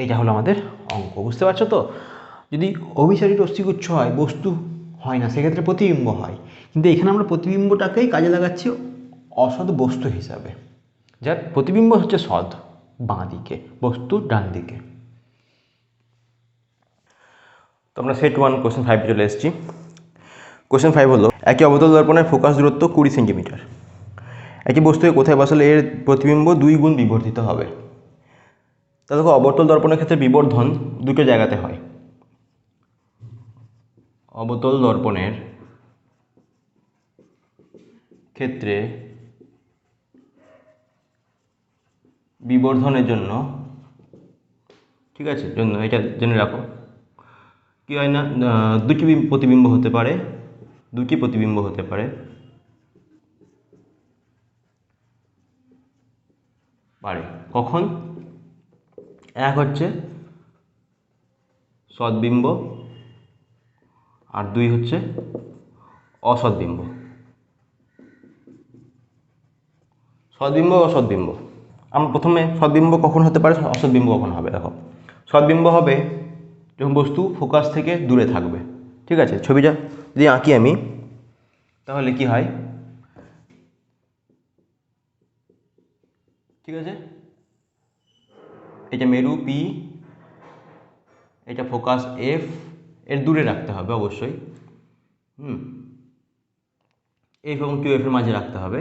এইটা হলো আমাদের অঙ্ক। বুঝতে পারছো তো? যদি অভিসারী রশ্মিগুচ্ছ হয়, বস্তু হয় না, সেক্ষেত্রে প্রতিবিম্ব হয়। কিন্তু এখানে আমরা প্রতিবিম্বটাকেই কাজে লাগাচ্ছি অসৎ বস্তু হিসাবে, যার প্রতিবিম্ব হচ্ছে সৎ, বাঁ দিকে, বস্তু ডান দিকে। তো আমরা সেট 1 কোশ্চেন 5 চলে এসেছি। কোশ্চেন 5 হলো, একই অবতল দর্পণের ফোকাস দূরত্ব 20 সেন্টিমিটার। একই বস্তুকে কোথায় বসালে এর প্রতিবিম্ব 2 গুণ বিবর্ধিত হবে। তা দেখো, অবতল দর্পণের ক্ষেত্রে বিবর্ধন দুটো জায়গাতে হয়। অবতল দর্পণের ক্ষেত্রে বিবর্ধনের জন্য, ঠিক আছে, জন্য এটা জেনে রাখো, কী হয় না, দুটি প্রতিবিম্ব হতে পারে, দুটি প্রতিবিম্ব হতে পারে, কখন? এক হচ্ছে সদ্বিম্ব আর 2 হচ্ছে অসদ্বিম্ব। সদ্বিম্ব অসদ্বিম্ব, আমরা প্রথমে সদ্বিম্ব কখন হতে পারে, অসদ্বিম্ব কখন হবে। দেখো, সদ্বিম্ব হবে যখন বস্তু ফোকাস থেকে দূরে থাকবে। ঠিক আছে, ছবিটা যদি আঁকি আমি, তাহলে কি হয়, ঠিক আছে, এটা মেরু P, এটা ফোকাস F, এর দূরে রাখতে হবে অবশ্যই। F এবং 2F এর মাঝে রাখতে হবে।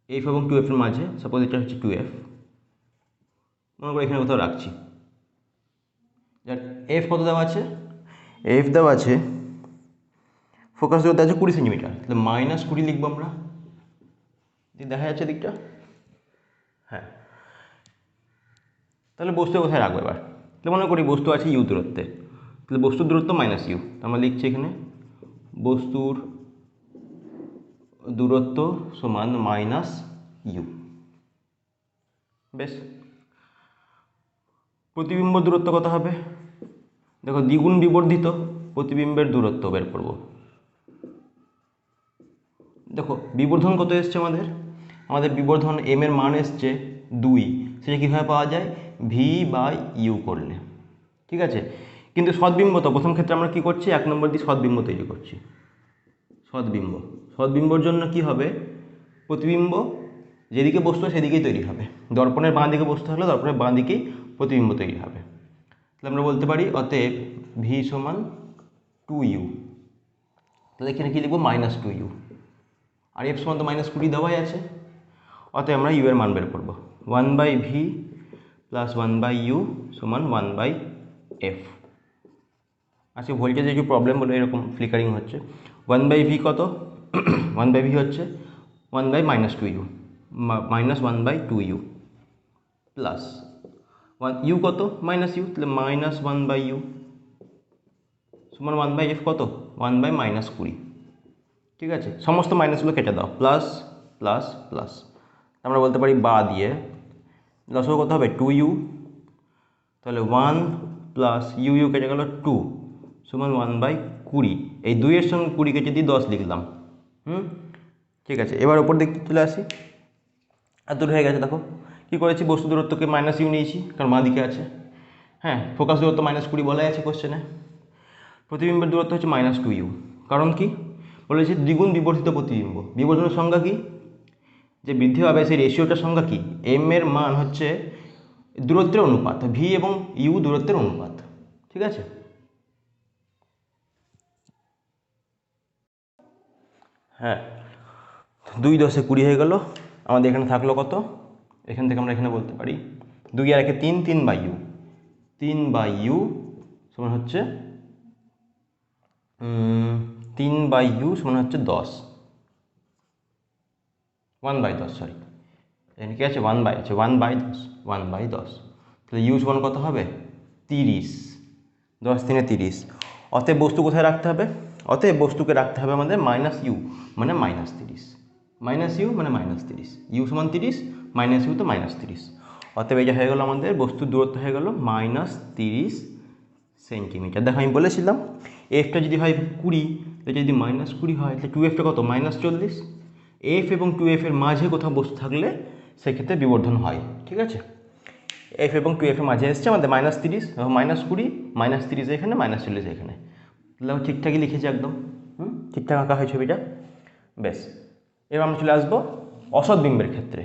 F এবং 2F এর মাঝে, সাপোজ এটা হচ্ছে 2F, মনে করি এখানে কোথাও রাখছি। যার F কত দেওয়া আছে, F দেওয়া আছে, ফোকাস দূরত্ব আছে 20 সেন্টিমিটার। তাহলে -20 লিখবো আমরা, দেখা যাচ্ছে দিকটা, হ্যাঁ। তাহলে বস্তু কোথায় রাখবো এবার, তাহলে মনে করি বস্তু আছে ইউ দূরত্বে, তাহলে বস্তুর দূরত্ব -u, আমরা লিখছি এখানে বস্তুর দূরত্ব সমান -u। বেশ, প্রতিবিম্ব দূরত্ব কত হবে, দেখো, দ্বিগুণ বিবর্ধিত প্রতিবিম্বের দূরত্ব বের করব। দেখো, বিবর্ধন কত এসছে আমাদের বিবর্ধন m এর মান এসছে 2, সেটা কীভাবে পাওয়া যায়, v/u করলে। ঠিক আছে, কিন্তু সদ্বিম্ব তো প্রথম ক্ষেত্রে আমরা কি করছি, 1 নম্বর দিয়ে সদ্বিম্ব তৈরি করছি। সদ্বিম্বর জন্য কি হবে, প্রতিবিম্ব যেদিকে বস্তু সেদিকেই তৈরি হবে। দর্পণের বাঁ দিকে বস্তু হলে দর্পণের বাঁ দিকেই প্রতিবিম্ব তৈরি হবে। তাহলে আমরা বলতে পারি অতএব v সমান 2u। তাহলে এখানে কি লিখবো, -2u। আর f সমান তো -20 দেওয়াই আছে, অতএব আমরা u এর মান বের করবো। 1/v + 1/u সমান 1/f। আচ্ছা, ভোল্টেজে একটু প্রবলেম বলে এরকম ফ্লিকারিং হচ্ছে। 1/v কত, 1/v হচ্ছে 1/-2u, -1/2u প্লাস u কত, -u, তাহলে -1/u সমান 1/f কত, 1/-20। ঠিক আছে, সমস্ত মাইনাসগুলো কেটে দাও, প্লাস প্লাস প্লাস, আমরা বলতে পারি বা দিয়ে লসাগু কত হবে, 2u, তাহলে 1 + u কেটে গেল 2 সমান 1/20। এই 2 এর সঙ্গে 20 কেটে দিয়ে 10 লিখলাম। ঠিক আছে, এবার ওপর দিকে চলে আসি, আর দূর হয়ে গেছে। দেখো কী করেছি, বস্তু দূরত্বকে -u নিয়েছি, কারণ বাঁ দিকে আছে। হ্যাঁ, ফোকাস দূরত্ব -20 বলাই আছে কোশ্চেনে। প্রতিবিম্বের দূরত্ব হচ্ছে -2u, কারণ কি বলেছি, দ্বিগুণ বিবর্ধিত প্রতিবিম্ব। বিবর্ধনের সংজ্ঞা কি, যে বৃদ্ধি পাবে সেই রেশিওটার সংজ্ঞা কি, m এর মান হচ্ছে দূরত্বের অনুপাত, v এবং u দূরত্বের অনুপাত। ঠিক আছে, হ্যাঁ, 2×10 20 হয়ে গেল। আমাদের এখানে থাকলো কত, এখান থেকে আমরা এখানে বলতে পারি 2 আর 1 3, 3/u, 3/u সমান হচ্ছে 3/u সমান হচ্ছে 10, 1/10, সরি এখানে কি আছে 1/10, 1/10। তাহলে ইউ সমান কত হবে 30, 10 3 30। অতএব বস্তু কোথায় রাখতে হবে, অতএব বস্তুকে রাখতে হবে আমাদের -u মানে -30, -u মানে -30, ইউ সমান 30, -u তো -30। অতএব এটা হয়ে গেল আমাদের বস্তুর দূরত্ব হয়ে গেল -30 সেন্টিমিটার। দেখো আমি বলেছিলাম এফটা যদি হয় 20, এটা যদি -20 হয় তাহলে 2f কত -40। এফ এবং 2f এর মাঝে কোথাও বস্তু থাকলে সেক্ষেত্রে বিবর্ধন হয়, ঠিক আছে। এফ এবং 2f এর মাঝে এসছে আমাদের -30, -20, -30 এখানে, -40 এখানে, তাহলে আমি ঠিকঠাকই লিখেছি একদম, ঠিকঠাক আঁকা হয় ছবিটা। বেশ, এবার আমরা চলে আসবো অসৎ বিম্বের ক্ষেত্রে।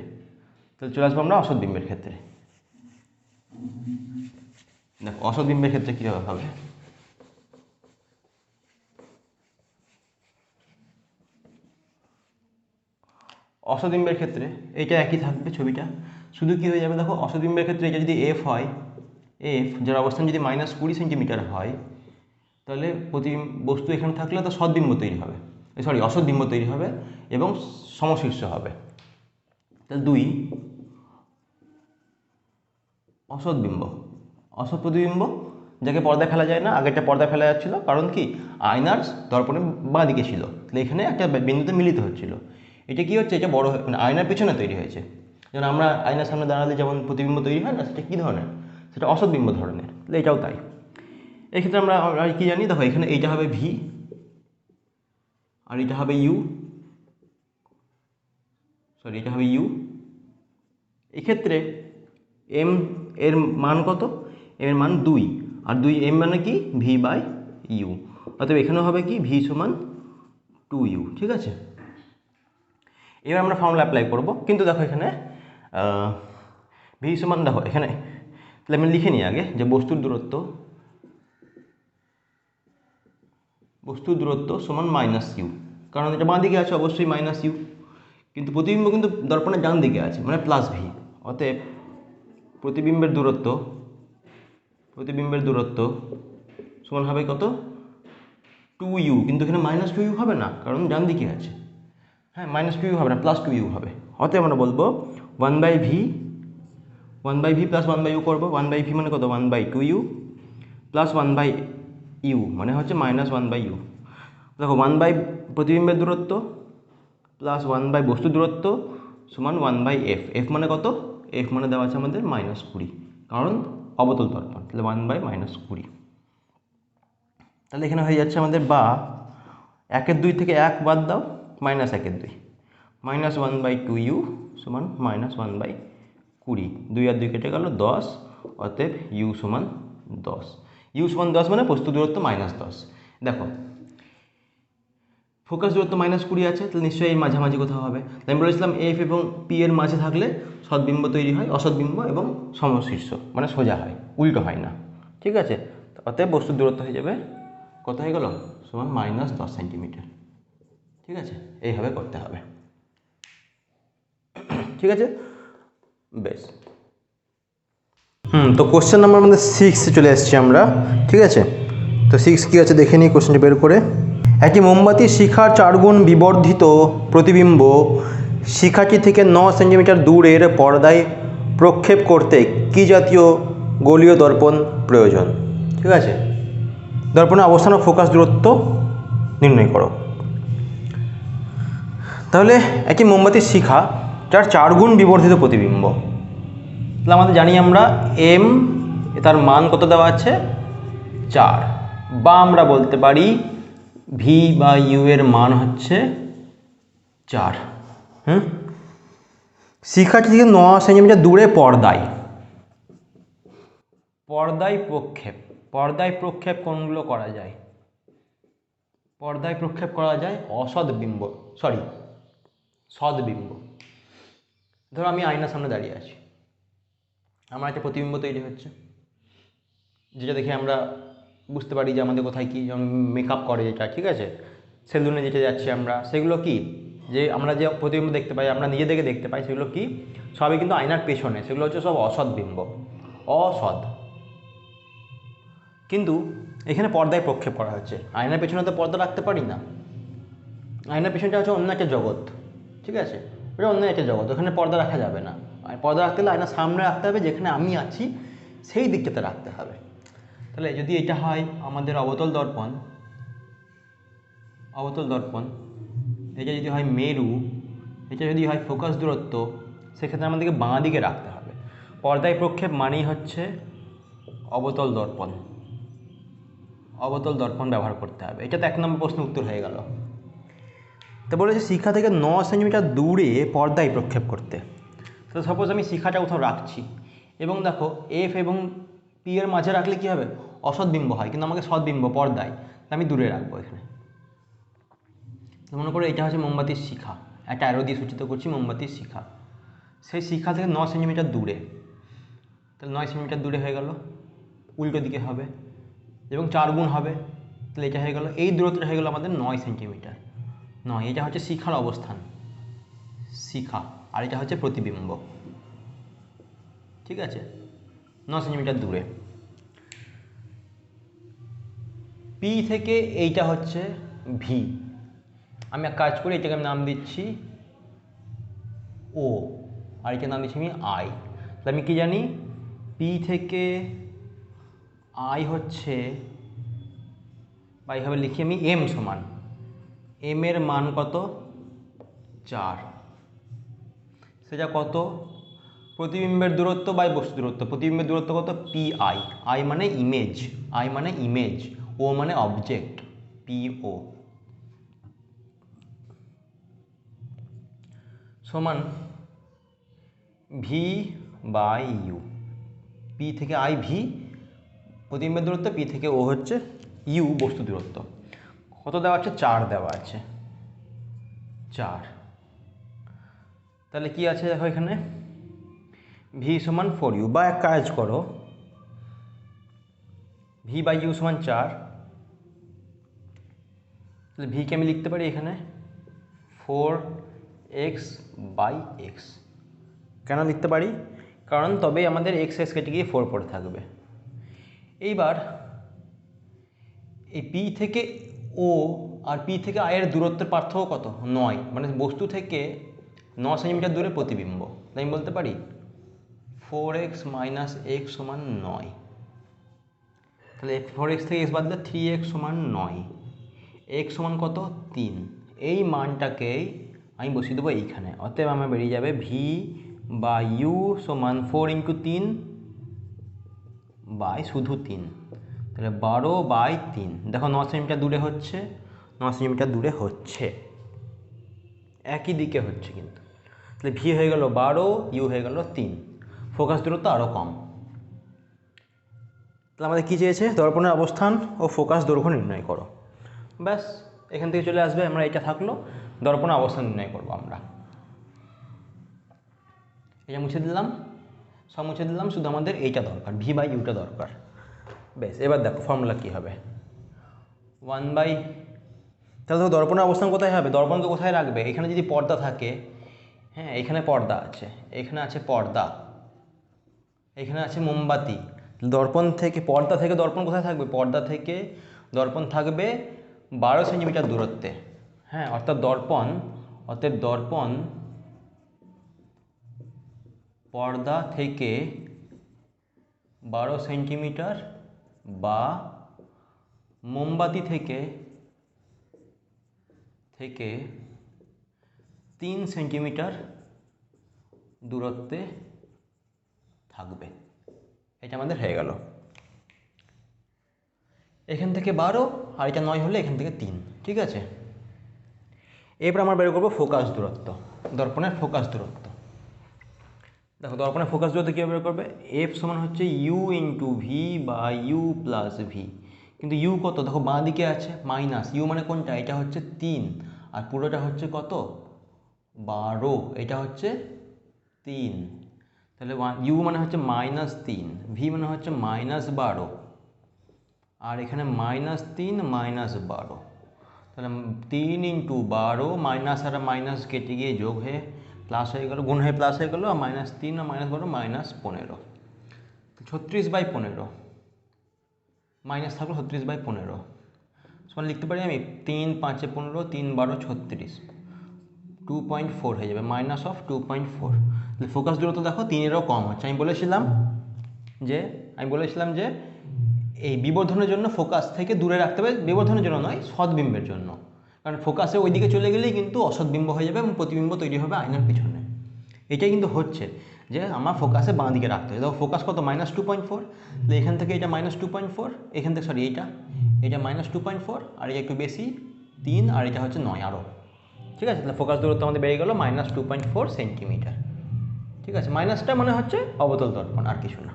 তাহলে চলে আসবো আমরা অসৎ বিম্বের ক্ষেত্রে। দেখো অসৎ বিম্বের ক্ষেত্রে কীভাবে হবে। অসৎবিম্বের ক্ষেত্রে এইটা একই থাকবে ছবিটা, শুধু কী হয়ে যাবে দেখো, অসৎবিম্বের ক্ষেত্রে এটা যদি এফ হয়, এফ যার অবস্থান যদি -20 সেন্টিমিটার হয়, তাহলে বস্তু এখানে থাকলে তো সৎবিম্ব তৈরি হবে, সরি অসৎবিম্ব তৈরি হবে এবং সমশীর্ষ হবে। তাহলে 2 অসৎবিম্ব, অসৎ প্রতিবিম্ব যাকে পর্দায় ফেলা যায় না, আগেরটা পর্দায় ফেলা যাচ্ছিলো, কারণ কি আয়নার দর্পণের বাঁ দিকে ছিল, তাহলে এখানে একটা বিন্দুতে মিলিত হচ্ছিল। এটা কি হচ্ছে, এটা বড় মানে আয়নার পিছনে তৈরি হয়েছে। যেমন আমরা আয়নার সামনে দাঁড়ালে যেমন প্রতিবিম্ব তৈরি হয় না, সেটা কী ধরনের, সেটা অসৎবিম্ব ধরনের, তাহলে এটাও তাই। এক্ষেত্রে আমরা আর কি জানি, দেখো এখানে এইটা হবে ভি আর এটা হবে ইউ, সরি এটা হবে ইউ। এক্ষেত্রে এম এর মান কত, এম এর মান 2, আর 2 এম মানে কি v/u, অতএব এখানেও হবে কি ভি সমান 2u, ঠিক আছে। এবার আমরা ফর্মুলা অ্যাপ্লাই করব, কিন্তু দেখো এখানে ভি সমান, দেখো এখানে তাহলে আমি লিখে নিই আগে যে বস্তুর দূরত্ব সমান -u, কারণ এটা বাঁ দিকে আছে অবশ্যই -u, কিন্তু প্রতিবিম্ব কিন্তু দর্পণের ডান দিকে আছে মানে +v। অতএব প্রতিবিম্বের দূরত্ব সমান হবে কত 2u, কিন্তু এখানে -2u হবে না কারণ ডান দিকে আছে, হ্যাঁ -2u হবে না, +2u হবে। অতএব আমরা বলবো 1/v + 1/u করবো, 1/v মানে কত 1/2u প্লাস 1/u মানে হচ্ছে -1/u। দেখো 1/ প্রতিবিম্বের দূরত্ব প্লাস 1/ বস্তুর দূরত্ব সমান 1/f, f মানে কত, f মানে দেওয়া আছে আমাদের -20, কারণ অবতল দর্পণ, তাহলে 1/-20। তাহলে এখানে হয়ে যাচ্ছে আমাদের, বা 1/2 থেকে 1 বাদ দাও, -1/2, -1/2u সমান -1/20, 2 আর 2 কেটে গেল 10, অতএব u সমান 10, u সমান 10 মানে বস্তুর দূরত্ব -10। দেখো ফোকাস দূরত্ব -20 আছে, তাহলে নিশ্চয়ই এই মাঝামাঝি কোথাও হবে। আমি বলেছিলাম এফ এবং পি এর মাঝে থাকলে সৎবিম্ব তৈরি হয়, অসৎবিম্ব এবং সমশীর্ষ মানে সোজা হয়, উল্টো হয় না, ঠিক আছে। অতএব বস্তুর দূরত্ব হয়ে যাবে কত হয়ে গেল সমান -10 সেন্টিমিটার, ঠিক আছে। এইভাবে করতে হবে, ঠিক আছে। বেশ, তো কোশ্চেন নাম্বার আমাদের 6 চলে এসেছি আমরা, ঠিক আছে। তো 6 কী আছে দেখে নিই কোশ্চেনটি বের করে। একটি মোমবাতি শিখার 4 গুণ বিবর্ধিত প্রতিবিম্ব শিখাটি থেকে 9 সেন্টিমিটার দূরের পর্দায় প্রক্ষেপ করতে কী জাতীয় গোলীয় দর্পণ প্রয়োজন, ঠিক আছে। দর্পণের অবস্থান ও ফোকাস দূরত্ব নির্ণয় করো। তাহলে একটি মোমবাতির শিখা যার 4 গুণ বিবর্ধিত প্রতিবিম্ব, তাহলে আমাদের জানি আমরা এম তার মান কত দেওয়া আছে 4, বা আমরা বলতে পারি v/u এর মান হচ্ছে 4। শিখাটি থেকে 9 সেন্টিমিটার দূরে পর্দায় প্রক্ষেপ কোনগুলো করা যায়, পর্দায় প্রক্ষেপ করা যায় সদ্বিম্ব। ধরো আমি আয়নার সামনে দাঁড়িয়ে আছি, আমার একটা প্রতিবিম্ব তৈরি হচ্ছে, যেটা দেখে আমরা বুঝতে পারি যে আমাদের কোথায় কী, যেমন মেকআপ করে যেটা, ঠিক আছে, সেলুনে যেটা যাচ্ছি আমরা, সেগুলো কি, যে আমরা যে প্রতিবিম্ব দেখতে পাই, আমরা নিজেদেরকে দেখতে পাই, সেগুলো কি সবই কিন্তু আয়নার পেছনে, সেগুলো হচ্ছে সব অসৎ বিম্ব, অসৎ। কিন্তু এখানে পর্দায় প্রক্ষেপ করা হচ্ছে, আয়নার পেছনে তো পর্দা রাখতে পারি না, আয়নার পেছনটা হচ্ছে অন্য একটা জগৎ, ঠিক আছে, ওটা অন্য একটা জগৎ, ওখানে পর্দা রাখা যাবে না। আর পর্দা রাখতে হলে আয়নার সামনে রাখতে হবে, যেখানে আমি আছি সেই দিকটাতে রাখতে হবে। তাহলে যদি এটা হয় আমাদের অবতল দর্পণ, অবতল দর্পণ, এটা যদি হয় মেরু, এটা যদি হয় ফোকাস দূরত্ব, সেক্ষেত্রে আমাদেরকে বাঁ দিকে রাখতে হবে। পর্দায় প্রক্ষেপ মানেই হচ্ছে অবতল দর্পণ, অবতল দর্পণ ব্যবহার করতে হবে। এটা তো 1 নম্বর প্রশ্ন উত্তর হয়ে গেল। তো বলেছে শিখা থেকে 9 সেন্টিমিটার দূরে পর্দায় প্রক্ষেপ করতে। তো সাপোজ আমি শিখাটা কোথাও রাখছি এবং দেখো এফ এবং পি এর মাঝে রাখলে কী হবে, অসৎ বিম্ব হয়, কিন্তু আমাকে সৎ বিম্ব পর্দায়, আমি দূরে রাখবো এখানে। মনে করো এটা হচ্ছে মোমবাতির শিখা, একটা অ্যারো দিয়ে সূচিত করছি মোমবাতির শিখা, সেই শিখা থেকে 9 সেন্টিমিটার দূরে, তাহলে 9 সেন্টিমিটার দূরে হয়ে গেল, উল্টো দিকে হবে এবং 4 গুণ হবে, তাহলে এটা হয়ে গেল, এই দূরত্বটা হয়ে গেল আমাদের 9 সেন্টিমিটার। 9, এটা হচ্ছে শিখার অবস্থান, শিখা, আর এটা হচ্ছে প্রতিবিম্ব, ঠিক আছে, 9 সেন্টিমিটার দূরে। পি থেকে এইটা হচ্ছে ভি, আমি এক কাজ করি, এটাকে আমি নাম দিচ্ছি ও, আর এটাকে নাম দিচ্ছি আমি আই। তাহলে আমি কি জানি, পি থেকে আই হচ্ছে, বা এইভাবে লিখি আমি, এম সমান, এম এর মান কত, 4, সেটা কত, প্রতিবিম্বের দূরত্ব বাই বস্তু দূরত্ব, প্রতিবিম্বের দূরত্ব কত, পি আই, আই মানে ইমেজ, আই মানে ইমেজ, ও মানে অবজেক্ট, পি ও সমান ভি বাই ইউ, পি থেকে আই ভি প্রতিবিম্বের দূরত্ব, পি থেকে ও হচ্ছে ইউ বস্তু দূরত্ব। কত দেওয়া আছে, 4 দেওয়া আছে, 4। তাহলে কি আছে দেখো এখানে, ভি সমান 4u, বা এক কাজ করো, ভি বাই ইউ সমান 4, তাহলে ভিকে আমি লিখতে পারি এখানে 4x বাই এক্স। কেন লিখতে পারি, কারণ তবেই আমাদের এক্স এক্স কেটে গিয়ে 4 পড়ে থাকবে। এইবার এই পি থেকে ও আর পি থেকে আয়ের দূরত্বের পার্থক্য কত, 9, মানে বস্তু থেকে 9 সেন্টিমিটার দূরে প্রতিবিম্ব, তাই আমি বলতে পারি 4x মাইনাস এক্স সমান 9, তাহলে 4x থেকে এক্স বাদ দিলে 3x সমান 9, এক্স সমান কত, 3, এই মানটাকেই আমি বসিয়ে দেবো এইখানে। অতএব আমার বেরিয়ে যাবে ভি বা ইউ সমান 4 × 3 বাই শুধু 3, তাহলে 12/3। দেখো 9 সেন্টিমিটার দূরে হচ্ছে, 9 সেন্টিমিটার দূরে হচ্ছে, একই দিকে হচ্ছে কিন্তু, তাহলে ভি হয়ে গেল 12, ইউ হয়ে গেল 3, ফোকাস দূরত্ব আরও কম। তাহলে আমাদের কী চেয়েছে, দর্পণের অবস্থান ও ফোকাস দৈর্ঘ্য নির্ণয় করো, ব্যাস এখান থেকে চলে আসবে। আমরা এটা থাকলো, দর্পণের অবস্থান নির্ণয় করবো আমরা। এটা মুছে দিলাম, সব মুছে দিলাম, শুধু আমাদের এইটা দরকার, ভি বাই ইউটা দরকার। বেশ, এবার দেখো ফর্মুলা কী হবে, 1/, তাহলে দেখো দর্পণের অবস্থান কোথায় হবে, দর্পণকে কোথায় রাখবে, এখানে যদি পর্দা থাকে, হ্যাঁ এখানে পর্দা আছে, এখানে আছে পর্দা, এখানে আছে মোমবাতি, দর্পণ থেকে, পর্দা থেকে দর্পণ কোথায় থাকবে, পর্দা থেকে দর্পণ থাকবে 12 সেন্টিমিটার দূরত্বে, হ্যাঁ অর্থাৎ দর্পণ পর্দা থেকে 12 সেন্টিমিটার বা মোমবাতি থেকে 3 সেন্টিমিটার দূরত্বে থাকবে। এটা আমাদের হয়ে গেল, এখান থেকে 12 আর এটা 9 হলে এখান থেকে 3, ঠিক আছে। এরপর আমরা বের করবো ফোকাস দূরত্ব, দর্পণের ফোকাস দূরত্ব। দেখো দর্পণের ফোকাস দূরত্ব কীভাবে বের করবে, এফ সমান হচ্ছে ইউ ইন্টু ভি বা ইউ প্লাস ভি, কিন্তু ইউ কত, দেখো বাঁ দিকে আছে মাইনাস, ইউ মানে কোনটা, এটা হচ্ছে 3, আর পুরোটা হচ্ছে কত, 12, এটা হচ্ছে 3, তাহলে ইউ মানে হচ্ছে -3, ভি মানে হচ্ছে -12, আর এখানে -3 -12, তাহলে 3 ইন্টু 12 মাইনাস আর মাইনাস কেটে গিয়ে যোগ হয়ে প্লাস হয়ে গেল, গুণ হয়ে প্লাস হয়ে গেলো, আর -3 আর -12 -15, 36/15 মাইনাস থাকলো 36/15 সমান লিখতে পারি আমি 3 5 15 3 12 36, 2.4 হয়ে যাবে, -2.4। ফোকাস দূরত্ব দেখো 3-এরও কম হচ্ছে। আমি বলেছিলাম যে এই বিবর্ধনের জন্য ফোকাস থেকে দূরে রাখতে হবে, বিবর্ধনের জন্য নয়, সদ্বিম্বের জন্য, কারণ ফোকাসে ওই দিকে চলে গেলেই কিন্তু অসদ্বিম্ব হয়ে যাবে এবং প্রতিবিম্ব তৈরি হবে আয়নার পিছনে। এটাই কিন্তু হচ্ছে যে আমার ফোকাসে বাঁ দিকে রাখতে হবে। দেখো ফোকাস কত, -2.4, তাহলে এখান থেকে এটা -2.4, এখান থেকে সরি এটা -2.4, আর এটা একটু বেশি 3, আর এটা হচ্ছে 9 আরও, ঠিক আছে। তাহলে ফোকাস দূরত্ব আমাদের বেড়ে গেল -2.4 সেন্টিমিটার, ঠিক আছে। মাইনাসটা মানে হচ্ছে অবতল দর্পণ, আর কিছু না।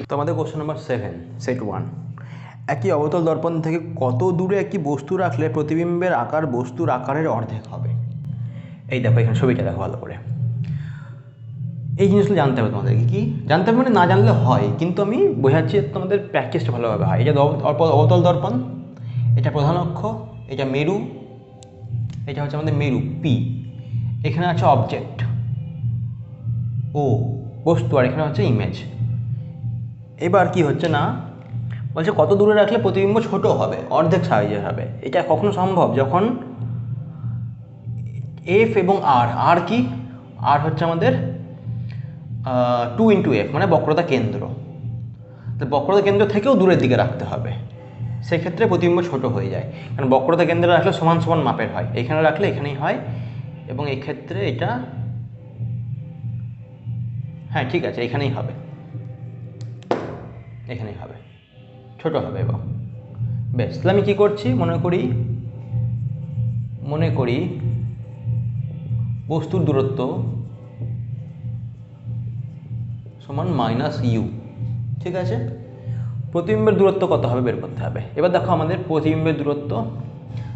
তো আমাদের কোশ্চেন নাম্বার 7, সেট 1, একই অবতল দর্পণ থেকে কত দূরে একটি বস্তু রাখলে প্রতিবিম্বের আকার বস্তুর আকারের অর্ধেক হবে? এই দেখো এখানে ছবিটা দেখো ভালো করে। এই জিনিসগুলো জানতে হবে তোমাদেরকে, কি জানতে হবে মানে না জানলে হয়, কিন্তু আমি বোঝাচ্ছি তোমাদের প্র্যাকটিসটা ভালোভাবে হয়। এটা অবতল দর্পণ, এটা প্রধান অক্ষ, এটা মেরু, এটা হচ্ছে আমাদের মেরু পি, এখানে আছে অবজেক্ট ও বস্তু, আর এখানে হচ্ছে ইমেজ। এবার কি হচ্ছে না বলছে কত দূরে রাখলে প্রতিবিম্ব ছোট হবে, অর্ধেক সাইজের হবে। এটা কখনো সম্ভব যখন এফ এবং আর কি, আর হচ্ছে আমাদের 2 × f মানে বক্রতা কেন্দ্র। তো বক্রতা কেন্দ্র থেকেও দূরের দিকে রাখতে হবে, সেক্ষেত্রে প্রতিবিম্ব ছোট হয়ে যায়, কারণ বক্রতা কেন্দ্রে রাখলে সমান সমান মাপের হয়, এখানে রাখলে এখানেই হয়, এবং এই ক্ষেত্রে এটা হ্যাঁ ঠিক আছে এখানেই হবে, এখানেই হবে, ছোট হবে। এবং বেশ, তাহলে আমি কী করছি, মনে করি বস্তুর দূরত্ব সমান -u, ঠিক আছে। প্রতিবিম্বের দূরত্ব কত হবে বের করতে হবে। এবার দেখো আমাদের প্রতিবিম্বের দূরত্ব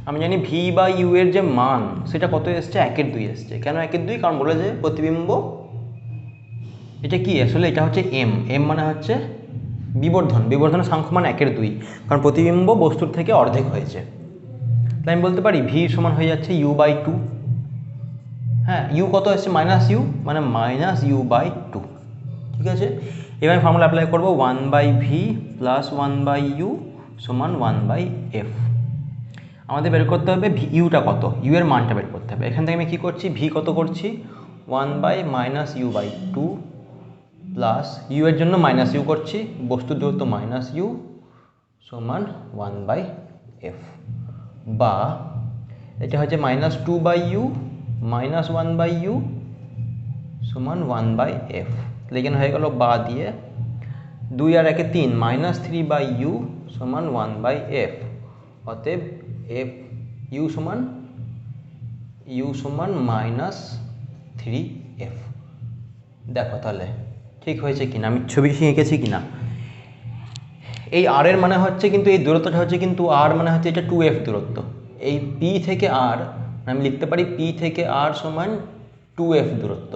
আমি জানি v/u এর যে মান সেটা কত এসছে, 1/2 এসছে। কেন 1/2? কারণ বলে যে প্রতিবিম্ব এটা কি আসলে, এটা হচ্ছে m মানে হচ্ছে বিবর্ধনের সাংখ্য মান 1/2, কারণ প্রতিবিম্ব বস্তুর থেকে অর্ধেক হয়েছে। তাই আমি বলতে পারি v সমান হয়ে যাচ্ছে u/2। হ্যাঁ, u কত এসছে, -u, মানে -u/2, ঠিক আছে। এবার আমি ফর্মুলা অ্যাপ্লাই করবো, 1/v + 1/u সমান 1/f। আমাদের বের করতে হবে ইউটা কত, ইউ এর মানটা বের করতে হবে। এখান থেকে আমি কী করছি, ভি কত করছি, 1/-u/2 প্লাস ইউ এর জন্য -u করছি, বস্তুর দূরত্ব -u সমান 1/f, বা এটা হচ্ছে -2/u - 1/u সমান 1/f। তাহলে এখানে হয়ে গেল বা দিয়ে 2 আর 1 3, -3/u সমান 1/f। অতএব f u সমান -3f। দেখো তাহলে ঠিক হয়েছে কিনা, আমি ছবি এঁকেছি কিনা। এই আর এর মানে হচ্ছে কিন্তু এই দূরত্বটা হচ্ছে কিন্তু আর মানে হচ্ছে এটা 2f দূরত্ব। এই p থেকে r আমি লিখতে পারি p থেকে r সমান 2f দূরত্ব,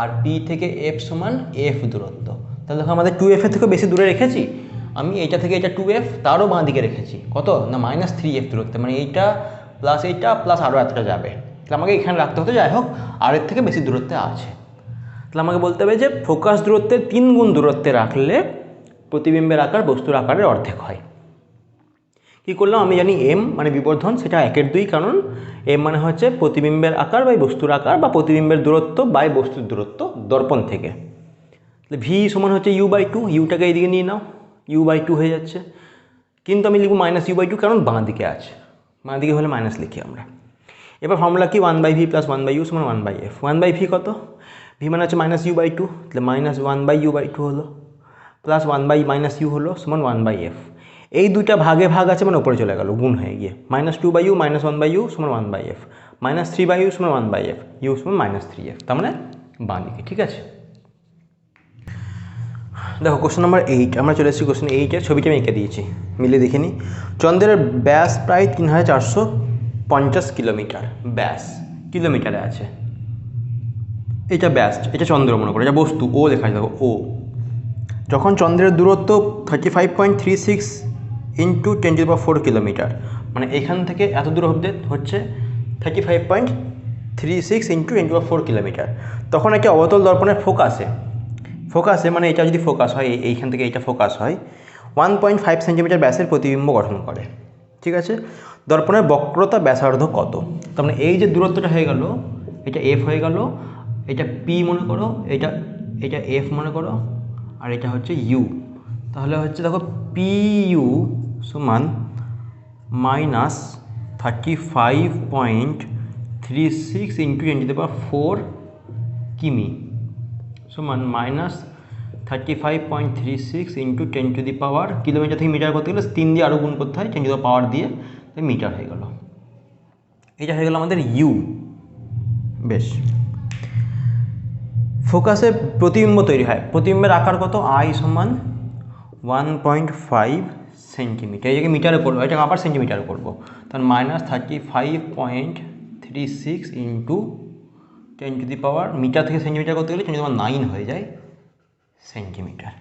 আর p থেকে f সমান f দূরত্ব। তাহলে দেখো আমাদের 2f এর থেকে বেশি দূরে রেখেছি আমি, এইটা থেকে এটা 2f, তারও বাঁ দিকে রেখেছি কত না -3f দূরত্বে, মানে এইটা প্লাস এইটা প্লাস আরও এতটা যাবে। তাহলে আমাকে এখানে রাখতে হতো, যাই হোক আর এর থেকে বেশি দূরত্বে আছে। তাহলে আমাকে বলতে হবে যে ফোকাস দূরত্বের 3 গুণ দূরত্বে রাখলে প্রতিবিম্বের আকার বস্তুর আকারের অর্ধেক হয়। কী করলাম, আমি জানি m মানে বিবর্ধন, সেটা 1/2, কারণ m মানে হচ্ছে প্রতিবিম্বের আকার বাই বস্তুর আকার, বা প্রতিবিম্বের দূরত্ব বাই বস্তুর দূরত্ব দর্পণ থেকে। তাহলে v সমান হচ্ছে u/2, ইউটাকে এইদিকে নিয়ে নাও, u/2 হয়ে যাচ্ছে, কিন্তু আমি লিখব -u/2 কারণ বাঁ দিকে আছে, বাঁ দিকে হলে মাইনাস লিখি আমরা। এবার ফর্মুলা কি, 1/v + 1/u সমান 1/f। 1/v কত, v মানে হচ্ছে -u/2, তাহলে -1/u/2 হলো, প্লাস 1/-u হলো সমান 1/f। এই দুইটা ভাগে ভাগ আছে মানে উপরে চলে গেল গুণ হয়ে গিয়ে, -2/u - 1/u সমান 1/f, -3/u সমান 1/f, u সমান -3f, তার মানে বাঁ দিকে, ঠিক আছে। দেখো কোশ্চেন নাম্বার 8, আমরা চলে এসেছি কোশ্চেন 8-এর ছবিটা আমি এঁকে দিয়েছি, মিলিয়ে দেখে নিই। চন্দ্রের ব্যাস প্রায় 3450 কিলোমিটার, ব্যাস কিলোমিটারে আছে, এটা ব্যাস, এটা চন্দ্র মনে করে, এটা বস্তু ও লেখা আছে দেখো ও। যখন চন্দ্রের দূরত্ব 35.36 ইন্টু 10⁴ কিলোমিটার, মানে এখান থেকে এত দূর অবধি হচ্ছে 35.36 ইন্টু 10⁴ কিলোমিটার। তখন একটা অবতল দর্পণের ফোকাসে মানে এটা যদি ফোকাস হয়, এইখান থেকে এইটা ফোকাস হয়, 1.5 সেন্টিমিটার ব্যাসের প্রতিবিম্ব গঠন করে। ঠিক আছে, দর্পণের বক্রতা ব্যাসার্ধ কত? তার মানে এই যে দূরত্বটা হয়ে গেল, এটা এফ হয়ে গেল, এটা পি মনে করো, এটা এফ মনে করো, আর এটা হচ্ছে ইউ। তাহলে হচ্ছে দেখো পি ইউ সমান -35.36 ইন্টু 10⁴ কিমি সমান -35.36 ইন্টু 10⁻, কিলোমিটার থেকে মিটার করতে গেলে 3 দিয়ে আরও গুণ করতে হয়, 10⁻ দিয়ে মিটার হয়ে গেল। এটা হয়ে গেল আমাদের ইউ। বেশ, ফোকাসে প্রতিবিম্ব তৈরি হয়, প্রতিবিম্বের আকার কত? আই সমান 1.5 সেন্টিমিটার, এই জায়গায় মিটারে করবো, এটাকে আবার সেন্টিমিটারে করবো, তার -35.36 ইন্টু 10⁻, মিটার থেকে সেন্টিমিটার করতে গেলে 10⁹ হয়ে যায় সেন্টিমিটার।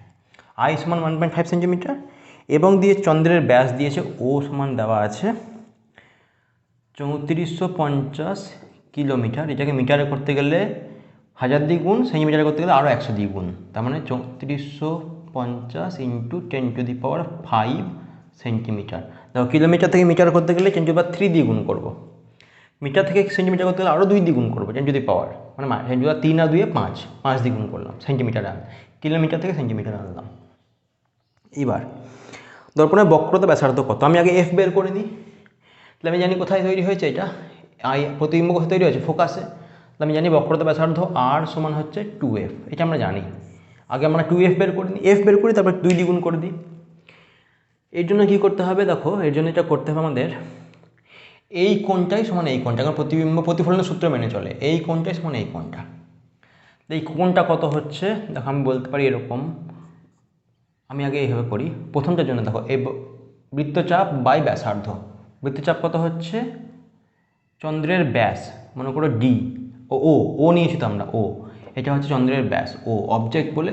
আই সমান 1.5 সেন্টিমিটার, এবং দিয়ে চন্দ্রের ব্যাস দিয়েছে ও সমান দেওয়া আছে 3450 কিলোমিটার, এটাকে মিটারে করতে গেলে 1000 দ্বিগুণ, সেন্টিমিটারে করতে গেলে আরও 100 দ্বিগুণ, তার মানে 3450 ইন্টু 10⁵ সেন্টিমিটার। দেখো কিলোমিটার থেকে মিটার করতে গেলে 10⁵ দ্বিগুণ করবো, মিটার থেকে সেন্টিমিটার করতে গেলে আরও 2 দ্বিগুণ করবো, 10⁻, মানে 10⁻3 আর 2 5 দ্বিগুণ করলাম, সেন্টিমিটারে কিলোমিটার থেকে সেন্টিমিটার আনলাম। এবার দর্পণের বক্রতা ব্যাসার্ধ কত? আমি আগে এফ বের করে নিই, তাহলে আমি জানি কোথায় তৈরি হয়েছে, এটা আই প্রতিবিম্ব কোথায় তৈরি হয়েছে? ফোকাসে। তাহলে আমি জানি বক্রতা ব্যাসার্ধ আর সমান হচ্ছে 2f, এটা আমরা জানি। আগে আমরা 2f বের করে নিই, এফ বের করি, তারপর 2 দ্বিগুণ করে দিই। এর জন্য কী করতে হবে? দেখো এর জন্য এটা করতে হবে আমাদের, এই কোণটাই সমান এই কোণটা, কারণ প্রতিবিম্ব প্রতিফলনের সূত্র মেনে চলে, এই কোণটাই সমান এই কোণটা। এই কোণটা কত হচ্ছে? দেখো আমি বলতে পারি এরকম, আমি আগে এইভাবে করি। প্রথমটার জন্য দেখো এই বৃত্তচাপ বাই ব্যাসার্ধ, বৃত্তচাপ কত হচ্ছে? চন্দ্রের ব্যাস মনে করো ডি, ও নিয়েছি তো আমরা, এটা হচ্ছে চন্দ্রের ব্যাস, অবজেক্ট বলে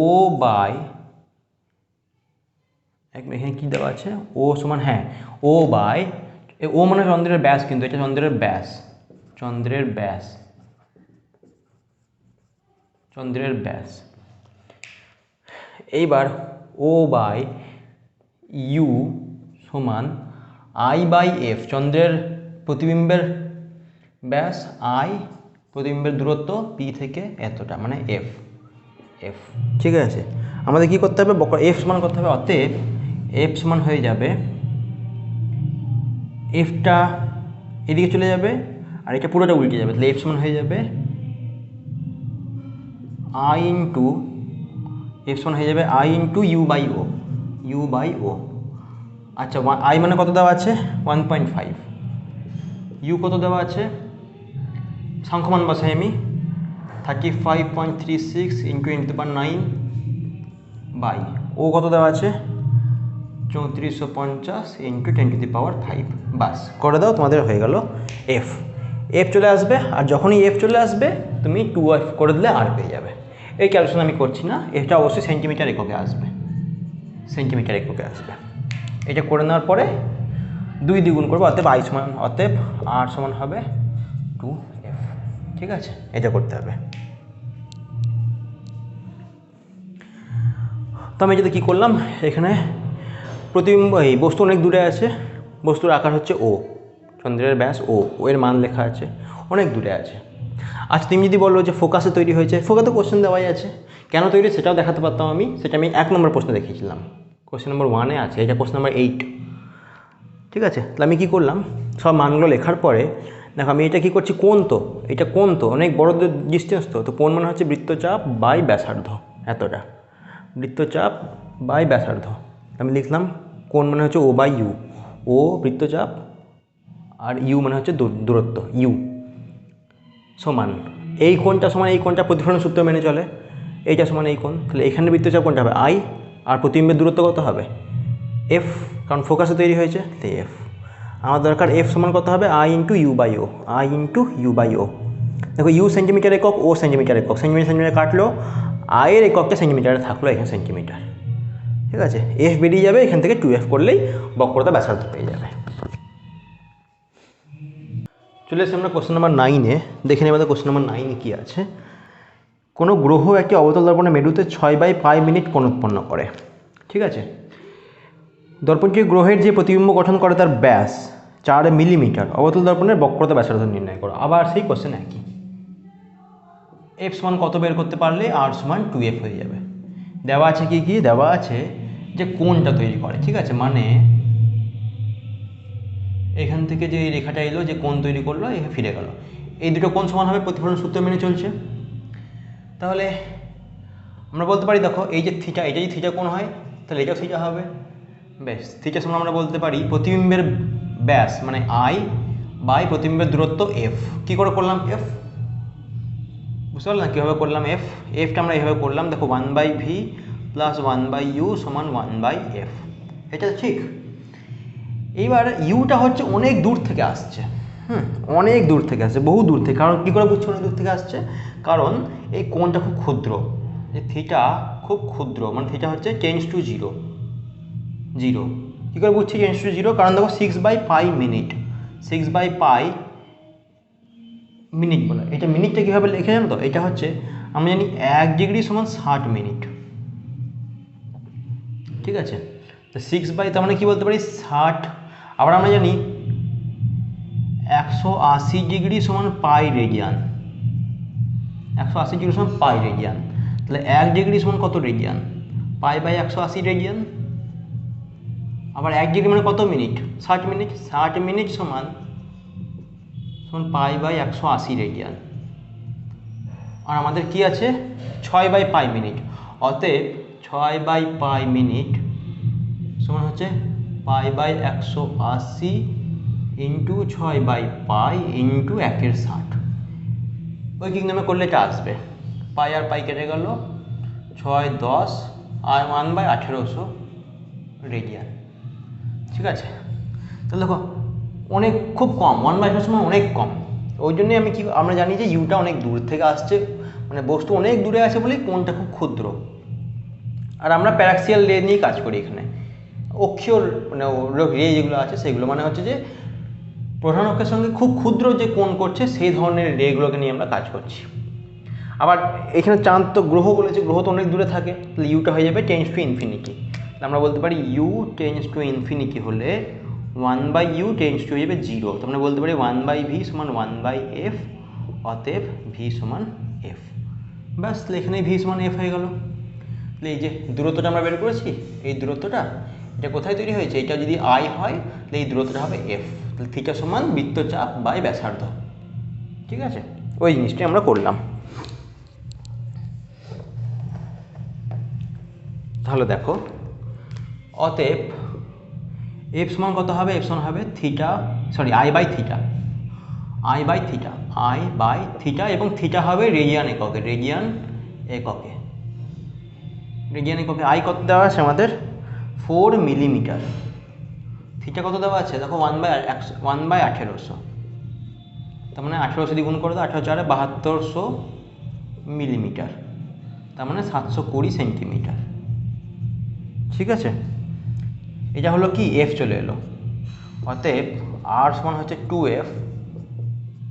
ও বাই, এখানে কী দেওয়া আছে? ও সমান, হ্যাঁ, ও বাই, ও মানে চন্দ্রের ব্যাস, কিন্তু এটা চন্দ্রের ব্যাস। এইবার ও বাই ইউ সমান আই বাই এফ, চন্দ্রের প্রতিবিম্বের ব্যাস আই, প্রতিবিম্বের দূরত্ব পি থেকে এতটা, মানে এফ। ঠিক আছে, আমাদের কি করতে হবে? এফ সমান করতে হবে, অতএব এফ সমান হয়ে যাবে, এফটা এদিকে চলে যাবে আর এটা পুরোটা উল্টে যাবে, তাহলে এফ সমান হয়ে যাবে আই ইন্টু, এফ সমান হয়ে যাবে আই ইন্টু ইউ বাই ও। আচ্ছা, আই মানে কত দেওয়া আছে? 1.5, ইউ কত দেওয়া আছে? সংখ্যমান বসাই আমি, 35.36 ইন্টু 10⁹ বাই ও কত দেওয়া আছে? 3450 ইন্টু 10⁵। বাস করে দাও, তোমাদের হয়ে গেল এফ চলে আসবে, আর যখনই এফ চলে আসবে তুমি 2f করে দিলে আর পেয়ে যাবে। এই ক্যালকুলেশন আমি করছি না, এটা অবশ্যই সেন্টিমিটার এককে আসবে, এটা করে নেওয়ার পরে 2 দ্বিগুণ করবো, অতএব আর সমান হবে 2f। ঠিক আছে, এটা করতে হবে। তো আমি যদি কী করলাম, এখানে প্রতিবিম্ব, এই বস্তু অনেক দূরে আছে, বস্তুর আকার হচ্ছে ও, চন্দ্রের ব্যাস ও এর মান লেখা আছে, অনেক দূরে আছে। আচ্ছা, তুমি যদি বলো যে ফোকাসে তৈরি হয়েছে, ফোকাসে কোশ্চেন দেওয়াই আছে, কেন তৈরি সেটাও দেখাতে পারতাম আমি, সেটা আমি 1 নম্বর প্রশ্ন দেখিয়েছিলাম, কোশ্চেন নম্বর 1-এ আছে, এটা কোশ্চেন নম্বর 8। ঠিক আছে, তাহলে আমি কী করলাম, সব মানগুলো লেখার পরে দেখো আমি এটা কী করছি, এটা কোণ তো অনেক বড় ডিস্টেন্স, তো কোণ মানে হচ্ছে বৃত্তচাপ বাই ব্যাসার্ধ, এতটা বৃত্তচাপ বাই ব্যাসার্ধ। আমি লিখলাম কোণ মানে হচ্ছে ও বাই ইউ, ও বৃত্তচাপ আর ইউ মানে হচ্ছে দূরত্ব, ইউ সমান এই কোণটা সমান এই কোণটা, প্রতিফলন সূত্র মেনে চলে, এইটা সমান এই কোণ, তাহলে এখানে বৃত্তচাপ কোণটা হবে আই, আর প্রতিবিম্বের দূরত্ব কত হবে? এফ, কারণ ফোকাসে তৈরি হয়েছে, তাই এফ। আমার দরকার এফ সমান কত হবে? আই ইন্টু ইউ বাই ও। দেখো ইউ সেন্টিমিটার একক, ও সেন্টিমিটার একক, সেন্টিমিটার কাটলো, আয়ের এককটা সেন্টিমিটারে থাকলো, এখানে সেন্টিমিটার। ঠিক আছে, এফ বেরিয়ে যাবে, এখান থেকে 2f করলেই বক্রতা ব্যাসার্ধ পেয়ে যাবে। চলে এসে আমরা কোশ্চেন নাম্বার 9-এ, দেখে নেব কোশ্চেন নাম্বার 9 কী আছে। কোনো গ্রহ একটি অবতল দর্পণে মেরুতে 6/π মিনিট কোণ উৎপন্ন করে। ঠিক আছে, দর্পণটি গ্রহের যে প্রতিবিম্ব গঠন করে তার ব্যাস 4 মিলিমিটার, অবতল দর্পণের বক্রতা ব্যাসার্ধ নির্ণয় করো। আবার সেই কোশ্চেন একই, এফ সমান কত বের করতে পারলে আর সমান 2f হয়ে যাবে। দেওয়া আছে কি কি, দেওয়া আছে যে কোণটা তৈরি করে। ঠিক আছে, মানে এখান থেকে যে এই রেখাটা এলো, যে কোণ তৈরি করলো, এ ফিরে গেল, এই দুটো কোণ সমান হবে, প্রতিফলন সূত্র মেনে চলছে। তাহলে আমরা বলতে পারি, দেখো এই যে থিটা, এটা যদি থিটা কোণ হয় তাহলে এটাও থিটা হবে। বেশ, থিটা সমান আমরা বলতে পারি প্রতিবিম্বের ব্যাস মানে আই বাই প্রতিবিম্বের দূরত্ব এফ। কী করে করলাম এফ, বুঝতে পারলাম কীভাবে করলাম এফ। এফটা আমরা এইভাবে করলাম, দেখো 1/v প্লাস 1/u সমান 1/f, এটা ঠিক। এইবার ইউটা হচ্ছে অনেক দূর থেকে আসছে, অনেক দূর থেকে আসছে, বহু দূর থেকে। কারণ কী করে বুঝছো অনেক দূর থেকে আসছে, কারণ এই কোণটা খুব ক্ষুদ্র, যে থিটা খুব ক্ষুদ্র, মানে থিটা হচ্ছে টেন্ডস টু 0। কী করে বুঝছি টেন্ডস টু 0, কারণ দেখো 6/π মিনিট, 6/π মিনিট বলে, এটা মিনিটটা কীভাবে লিখে জানো তো, এটা হচ্ছে আমরা জানি 1 ডিগ্রি সমান 60 মিনিট। ঠিক আছে, তো 6/, তার মানে কী বলতে পারি 60। আবার আমরা জানি 180 ডিগ্রি সমান পাই রেডিয়ান, 180 ডিগ্রি সমান পাই রেডিয়ান। তাহলে 1 ডিগ্রি সমান কত রেডিয়ান, পাই বাই 180 রেডিয়ান। আবার 1 ডিগ্রি মানে কত মিনিট, 60 মিনিট, 60 মিনিট সমান পাই বাই 180 রেডিয়ান। আর আমাদের কি আছে 6/π মিনিট, অতএব 6/π মিনিট সমান হচ্ছে পাই বাই 180 ইন্টু 6/π ইন্টু 1/60। ওই কি নামে করলে এটা আসবে, পাই আর পাই কেটে গেল, 6 10 আর 1/1800 রেডিয়ান। ঠিক আছে, তাহলে দেখো অনেক খুব কম, 1/1800 সময় অনেক কম। ওই জন্যই আমরা জানি যে ইউটা অনেক দূর থেকে আসছে, মানে বস্তু অনেক দূরে আছে বলেই কোণটা খুব ক্ষুদ্র। আর আমরা প্যারাক্সিয়াল রে নিয়ে কাজ করি এখানে, অক্ষীয় মানে রে যেগুলো আছে সেগুলো, মানে হচ্ছে যে প্রধান অক্ষের সঙ্গে খুব ক্ষুদ্র যে কোণ করছে সেই ধরনের রেগুলোকে নিয়ে আমরা কাজ করছি। আবার এখানে চাঁদ তো গ্রহ বলেছে, গ্রহ তো অনেক দূরে থাকে, তাহলে ইউটা হয়ে যাবে টেন্ডস টু ইনফিনিটি। আমরা বলতে পারি ইউ টেন্ডস টু ইনফিনিটি হলে 1/u টেন্ডস টু হয়ে যাবে 0। তো আমরা বলতে পারি 1/v সমান 1/f, অতএব v সমান f। ব্যাস, এখানে v সমান f হয়ে গেল। তাহলে এই যে দূরত্বটা আমরা বের করেছি, এই দূরত্বটা এটা কোথায় তৈরি হয়েছে, এটা যদি i হয় তাহলে এই দূরত্বটা হবে f। তাহলে থিটা সমান বৃত্তচাপ বাই ব্যাসার্ধ। ঠিক আছে, ওই জিনিসটাই আমরা করলাম। তাহলে দেখো, অতএব এফ সমান কত হবে, এফ সমান হবে আই বাই থিটা, এবং থিটা হবে রেডিয়ান এককে, আই কত দেওয়া আছে আমাদের 4 মিলিমিটার, থিটা কত দেওয়া আছে দেখো 1/1800, তার মানে 1800 দিয়ে গুণ করে দাও, 18 4 7200 মিলিমিটার, তার মানে 720 সেন্টিমিটার। ঠিক আছে, এটা হলো কি এফ চলে এলো, অতএব আর সমান হচ্ছে 2f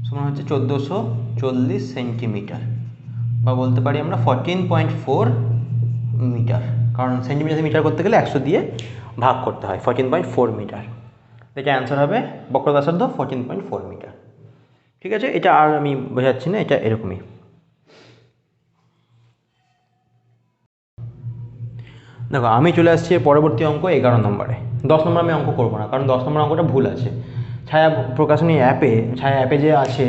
সমান হচ্ছে 1440 সেন্টিমিটার, বা বলতে পারি আমরা 14.4 মিটার, কারণ সেন্টিমিটার মিটার করতে গেলে 100 দিয়ে ভাগ করতে হয়, 14.4 মিটার। এটা অ্যান্সার হবে বক্রতা ব্যাসার্ধ 14.4 মিটার। ঠিক আছে, এটা আর আমি বোঝাচ্ছি না, এটা এরকমই। দেখো আমি চলে আসছি পরবর্তী অঙ্ক 11 নম্বরে। 10 নম্বর আমি অঙ্ক করবো না, কারণ 10 নম্বর অঙ্কটা ভুল আছে। ছায়া প্রকাশনী অ্যাপে যে আছে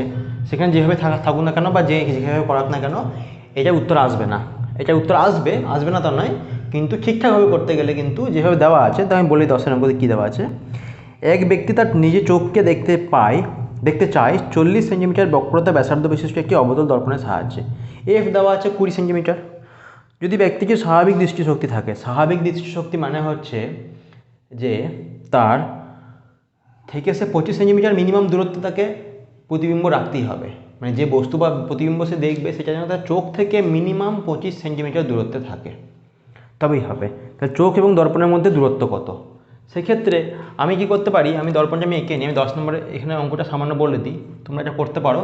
সেখানে যেভাবে থাকুক না কেন বা যেভাবে করাক না কেন, এটা উত্তর আসবে না। এটা উত্তর আসবে না তা নয়, কিন্তু ঠিকঠাকভাবে করতে গেলে কিন্তু যেভাবে দেওয়া আছে, তা আমি বলি 10 নম্বরে কী দেওয়া আছে। এক ব্যক্তি তার নিজে চোখকে দেখতে চায় 40 সেন্টিমিটার বক্রতা ব্যাসার্ধ বিশিষ্ট একটি অবতল দর্পণের সাহায্যে। এফ দেওয়া আছে 20 সেন্টিমিটার। যদি ব্যক্তিকে স্বাভাবিক দৃষ্টিশক্তি থাকে, স্বাভাবিক দৃষ্টিশক্তি মানে হচ্ছে যে তার থেকে সে 25 সেন্টিমিটার মিনিমাম দূরত্ব তাকে প্রতিবিম্ব রাখতেই হবে, মানে যে বস্তু বা প্রতিবিম্ব সে দেখবে সেটা যেন তার চোখ থেকে মিনিমাম 25 সেন্টিমিটার দূরত্বে থাকে। তবেই হবে। তাহলে চোখ এবং দর্পণের মধ্যে দূরত্ব কত? সেক্ষেত্রে আমি কি করতে পারি, আমি দর্পণটা আমি এঁকে নিই, আমি 10 নম্বরে এখানে অঙ্কটা সামান্য বলে দিই, তোমরা এটা করতে পারো,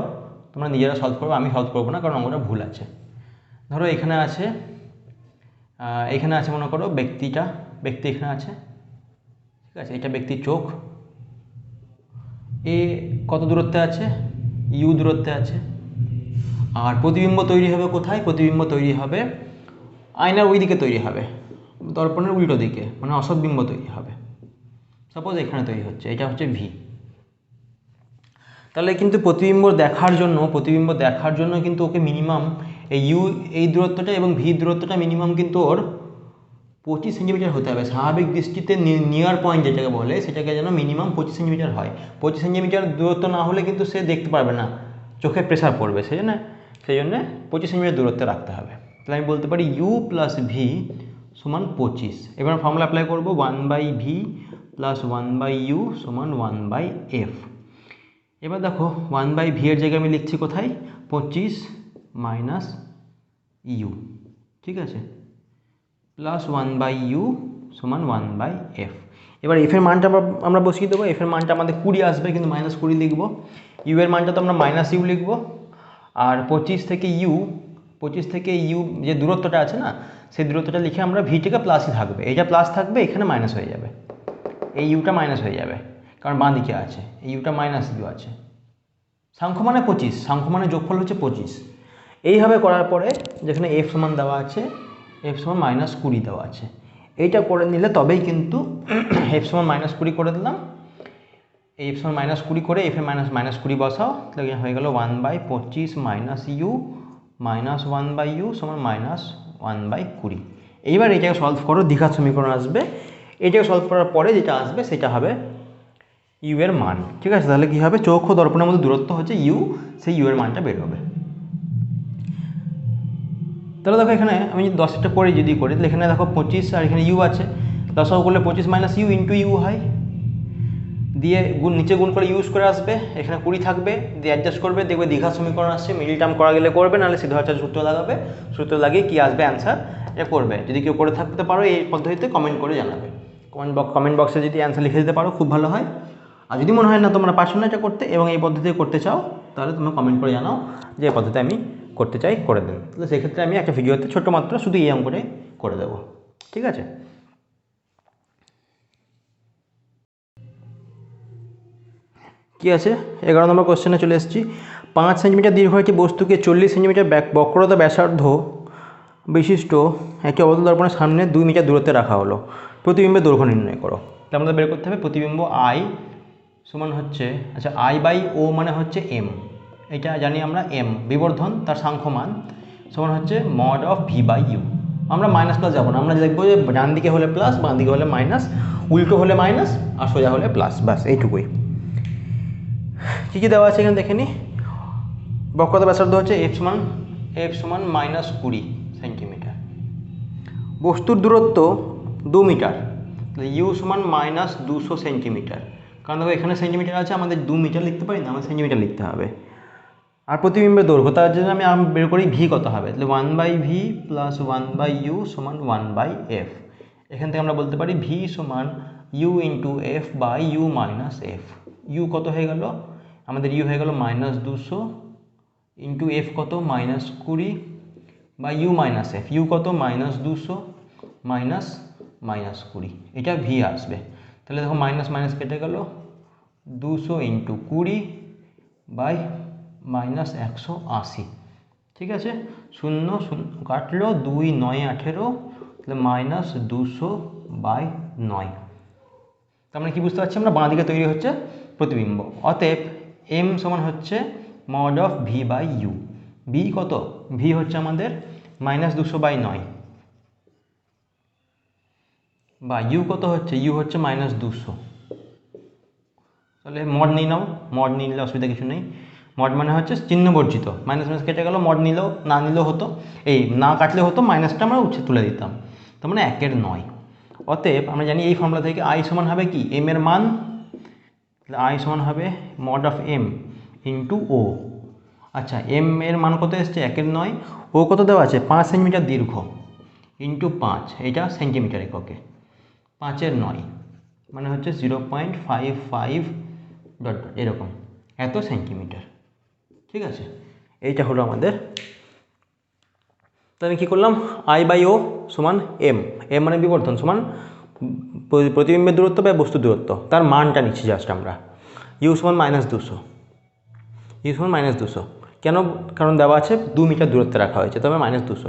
তোমরা নিজেরা সলভ করবে, আমি সলভ করবো না কারণ অঙ্কটা ভুল আছে। ধরো এখানে আছে মনে করো ব্যক্তি এখানে আছে, ঠিক আছে, এটা ব্যক্তির চোখ, এ কত দূরত্বে আছে, ইউ দূরত্বে আছে। আর প্রতিবিম্ব তৈরি হবে কোথায়? প্রতিবিম্ব তৈরি হবে আয়নার ওই দিকে তৈরি হবে, দর্পণের উল্টো দিকে, মানে অসৎ বিম্ব তৈরি হবে। সাপোজ এখানে তৈরি হচ্ছে, এটা হচ্ছে ভি। তাহলে কিন্তু প্রতিবিম্ব দেখার জন্য কিন্তু ওকে মিনিমাম এই দূরত্বটা এবং ভি দূরত্বটা মিনিমাম কিন্তু ওর 25 সেন্টিমিটার হতে হবে। স্বাভাবিক দৃষ্টিতে নিয়ার পয়েন্ট যেটাকে বলে সেটাকে যেন মিনিমাম 25 সেন্টিমিটার হয়। 25 সেন্টিমিটার দূরত্ব না হলে কিন্তু সে দেখতে পারবে না, চোখে প্রেশার পড়বে, সেই জন্য 25 সেন্টিমিটার দূরত্বে রাখতে হবে। তাহলে আমি বলতে পারি ইউ প্লাস ভি সমান 25। এবার ফর্মুলা অ্যাপ্লাই করবো, 1/ভি প্লাস 1/ইউ সমান 1/এফ। এবার দেখো 1/ভি এর জায়গায় আমি লিখছি কোথায়? 25 মাইনাস ইউ, ঠিক আছে, প্লাস 1/ইউ সমান 1/এফ। এবার এফের মানটা আমরা বসিয়ে দেবো। এফের মানটা আমাদের 20 আসবে, কিন্তু -20 লিখবো। ইউ এর মানটা তো আমরা -ইউ লিখবো। আর 25 থেকে ইউ যে দূরত্বটা আছে না, সেই দূরত্বটা লিখে আমরা ভিটাকে প্লাসই থাকবে, এইটা প্লাস থাকবে, এখানে মাইনাস হয়ে যাবে, এই ইউটা মাইনাস হয়ে যাবে কারণ বাঁ দিকে আছে, এই ইউটা -ইউ আছে। সাংখ্য মানে 25, সাংখ্য মানে যোগফল হচ্ছে 25। এইভাবে করার পরে যেখানে এফ সমান দেওয়া আছে, এফ সমান -20 দেওয়া আছে, এইটা করে নিলে তবেই কিন্তু এফ সমান -20 করে দিলাম, এই এফ সমান -20 করে এফ এ -20 বসাও, তাহলে হয়ে গেল 1/25 মাইনাস ইউ মাইনাস 1/ইউ সমান -1/20। এইবার এটাকে সলভ করো, দ্বিঘাত সমীকরণ আসবে। এটাকে সলভ করার পরে যেটা আসবে সেটা হবে ইউ এর মান, ঠিক আছে। তাহলে কী হবে, চোখ ও দর্পণের মধ্যে দূরত্ব হচ্ছে ইউ, সেই ইউ এর মানটা বের হবে। তাহলে দেখো এখানে আমি যদি 10টা করে যদি করি, তাহলে এখানে দেখো 25 আর এখানে ইউ আছে, 10 করলে 25 মাইনাস ইউ ইন্টু ইউ হয়, দিয়ে নিচে গুণ করে ইউজ করে আসবে, এখানে 20 থাকবে, দিয়ে অ্যাডজাস্ট করবে, দেখবে দ্বিঘাত সমীকরণ আসছে। মিডিল টার্ম করা গেলে করবে, নাহলে সিদ্ধাচার্য সূত্র লাগাবে, সূত্র লাগিয়ে কী আসবে অ্যান্সার এটা করবে। যদি কেউ করে থাকতে পারো এই পদ্ধতিতে কমেন্ট করে জানাবে, কমেন্ট বক্সে যদি অ্যান্সার লিখে দিতে পারো খুব ভালো হয়। আর যদি মনে হয় না তোমরা পারছো না এটা করতে এবং এই পদ্ধতিতে করতে চাও, তাহলে তোমরা কমেন্ট করে জানাও যে এই পদ্ধতি আমি করতে চাই, করে দেন। তাহলে সেক্ষেত্রে আমি একটা ভিডিওতে ছোট্ট মাত্র শুধু এই অঙ্কটাই করে দেবো, ঠিক আছে। কি আছে 11 নম্বর কোশ্চেনে চলে এসেছি। 5 সেন্টিমিটার দীর্ঘ একটি বস্তুকে 40 সেন্টিমিটার বক্রতা ব্যাসার্ধ বিশিষ্ট একটি অবতল দর্পণের সামনে 2 মিটার দূরত্বে রাখা হলো। প্রতিবিম্বের দৈর্ঘ্য নির্ণয় করো। তার মধ্যে বের করতে হবে প্রতিবিম্ব আই সমান হচ্ছে, আচ্ছা I/O মানে হচ্ছে এম, এটা জানি আমরা, এম বিবর্ধন, তার সাংখ্য মান সমান হচ্ছে মড অফ V/U। আমরা মাইনাস প্লাস যাবো না, আমরা দেখবো যে ডান দিকে হলে প্লাস, বাঁ দিকে হলে মাইনাস, উল্টো হলে মাইনাস আর সোজা হলে প্লাস, ব্যাস এইটুকুই। কী কী দেওয়া আছে এখানে দেখে নিই। বক্রতা ব্যাসার্ধ হচ্ছে এফ সমান -20 সেন্টিমিটার, বস্তুর দূরত্ব 2 মিটার, ইউ সমান -200 সেন্টিমিটার, কারণ দেখো এখানে সেন্টিমিটার আছে, আমাদের 2 মিটার লিখতে পারি না, আমাদের সেন্টিমিটার লিখতে হবে। আর প্রতিবিম্বের দৈর্ঘ্য, তার জন্য আমি বের করি ভি কত হবে, তাহলে 1/ভি প্লাস 1/ইউ সমান 1/এফ। এখান থেকে আমরা বলতে পারি ভি সমান U into F by U minus F. U কত হয়ে গেল আমাদের, ইউ হয়ে গেল -200 ইন্টু এফ কত -20 বা ইউ মাইনাস এফ, ইউ কত -200 -20, এটা ভি আসবে। তাহলে দেখো মাইনাস মাইনাস কেটে গেল, 200 ইন্টু 20 বাই -180, ঠিক আছে, 0 0 কাটলো, 2 9 18, তাহলে -200/9। তার মানে কি বুঝতে পারছি আমরা, বাঁ দিকে তৈরি হচ্ছে প্রতিবিম্ব। অতএব এম সমান হচ্ছে মড অফ V/U। ভি কত, ভি হচ্ছে আমাদের -200/9 বা ইউ কত হচ্ছে, ইউ হচ্ছে -200। তাহলে মড নিয়ে নাও, মড নিয়ে নিলে অসুবিধা কিছু নেই। মড মানে হচ্ছে চিহ্ন বর্জিত, মাইনাস মাইনাস কেটে গেল, মড নিলেও না নিলেও হতো, এই না কাটলে হতো, মাইনাসটা আমরা উঠে তুলে দিতাম, তার মানে 1/9। অতএব আমরা জানি এই ফর্মুলা থেকে আই সমান হবে কি, এম এর মান, তাহলে আই সমান হবে মড অফ এম ইন্টু ও। আচ্ছা এম এর মান কত এসছে, 1/9, ও কত দেওয়া আছে 5 সেন্টিমিটার দীর্ঘ, ইন্টু 5, এটা সেন্টিমিটার এককে, 5 × 9 মানে হচ্ছে 0.55 ডট ডট এরকম, এত সেন্টিমিটার। ঠিক আছে, এইটা হলো আমাদের। তো আমি কী করলাম, I/O সমান এম, এম মানে বিবর্ধন সমান প্রতিবিম্বের দূরত্ব বা বস্তুর দূরত্ব, তার মানটা নিচ্ছি জাস্ট আমরা। ইউ সমান -200, ইউ সমান -200। কেন? কারণ দেওয়া আছে 2 মিটার দূরত্বে রাখা হয়েছে, তবে -200।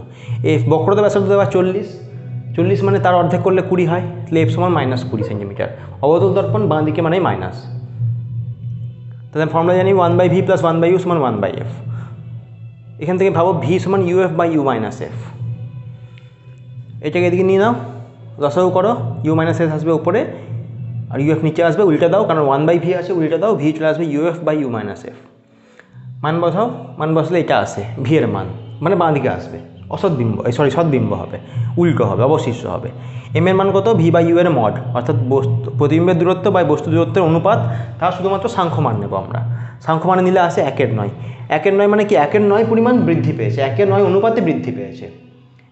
এফ বক্রতা ব্যাসার্ধ দেওয়া 40 মানে তার অর্ধেক করলে 20 হয়, তাহলে এফ সমান -20 সেন্টিমিটার। অবতল দর্পণ বাঁ দিকে মানেই মাইনাস, তাহলে ফর্মুলা জানি 1/v + 1/u সমান 1/f। এখান থেকে ভাবো ভি সমান UF/u - f, এটাকে এদিকে নিয়ে নাও, লসাগু করো, u - s আসবে উপরে আর UF নিচে আসবে, উল্টা দাও, কারণ 1/v আছে, উল্টা দাও, ভি চলে আসবে UF/u - f। মান বসাও, মান বসলে এটা আসে ভি এর মান, মানে বাঁ দিকে আসবে, সদ্বিম্ব হবে, উল্টো হবে, অবশিষ্ট হবে। এম এর মান কত? v/u এর মড, অর্থাৎ প্রতিবিম্বের দূরত্ব বা বস্তু দূরত্বের অনুপাত, তার শুধুমাত্র সাংখ্য মান নেব আমরা। সাংখ্য মানে নিলে আসে 1/9। 1/9 মানে কি? 1/9 পরিমাণ বৃদ্ধি পেয়েছে, 1/9 অনুপাতে বৃদ্ধি পেয়েছে,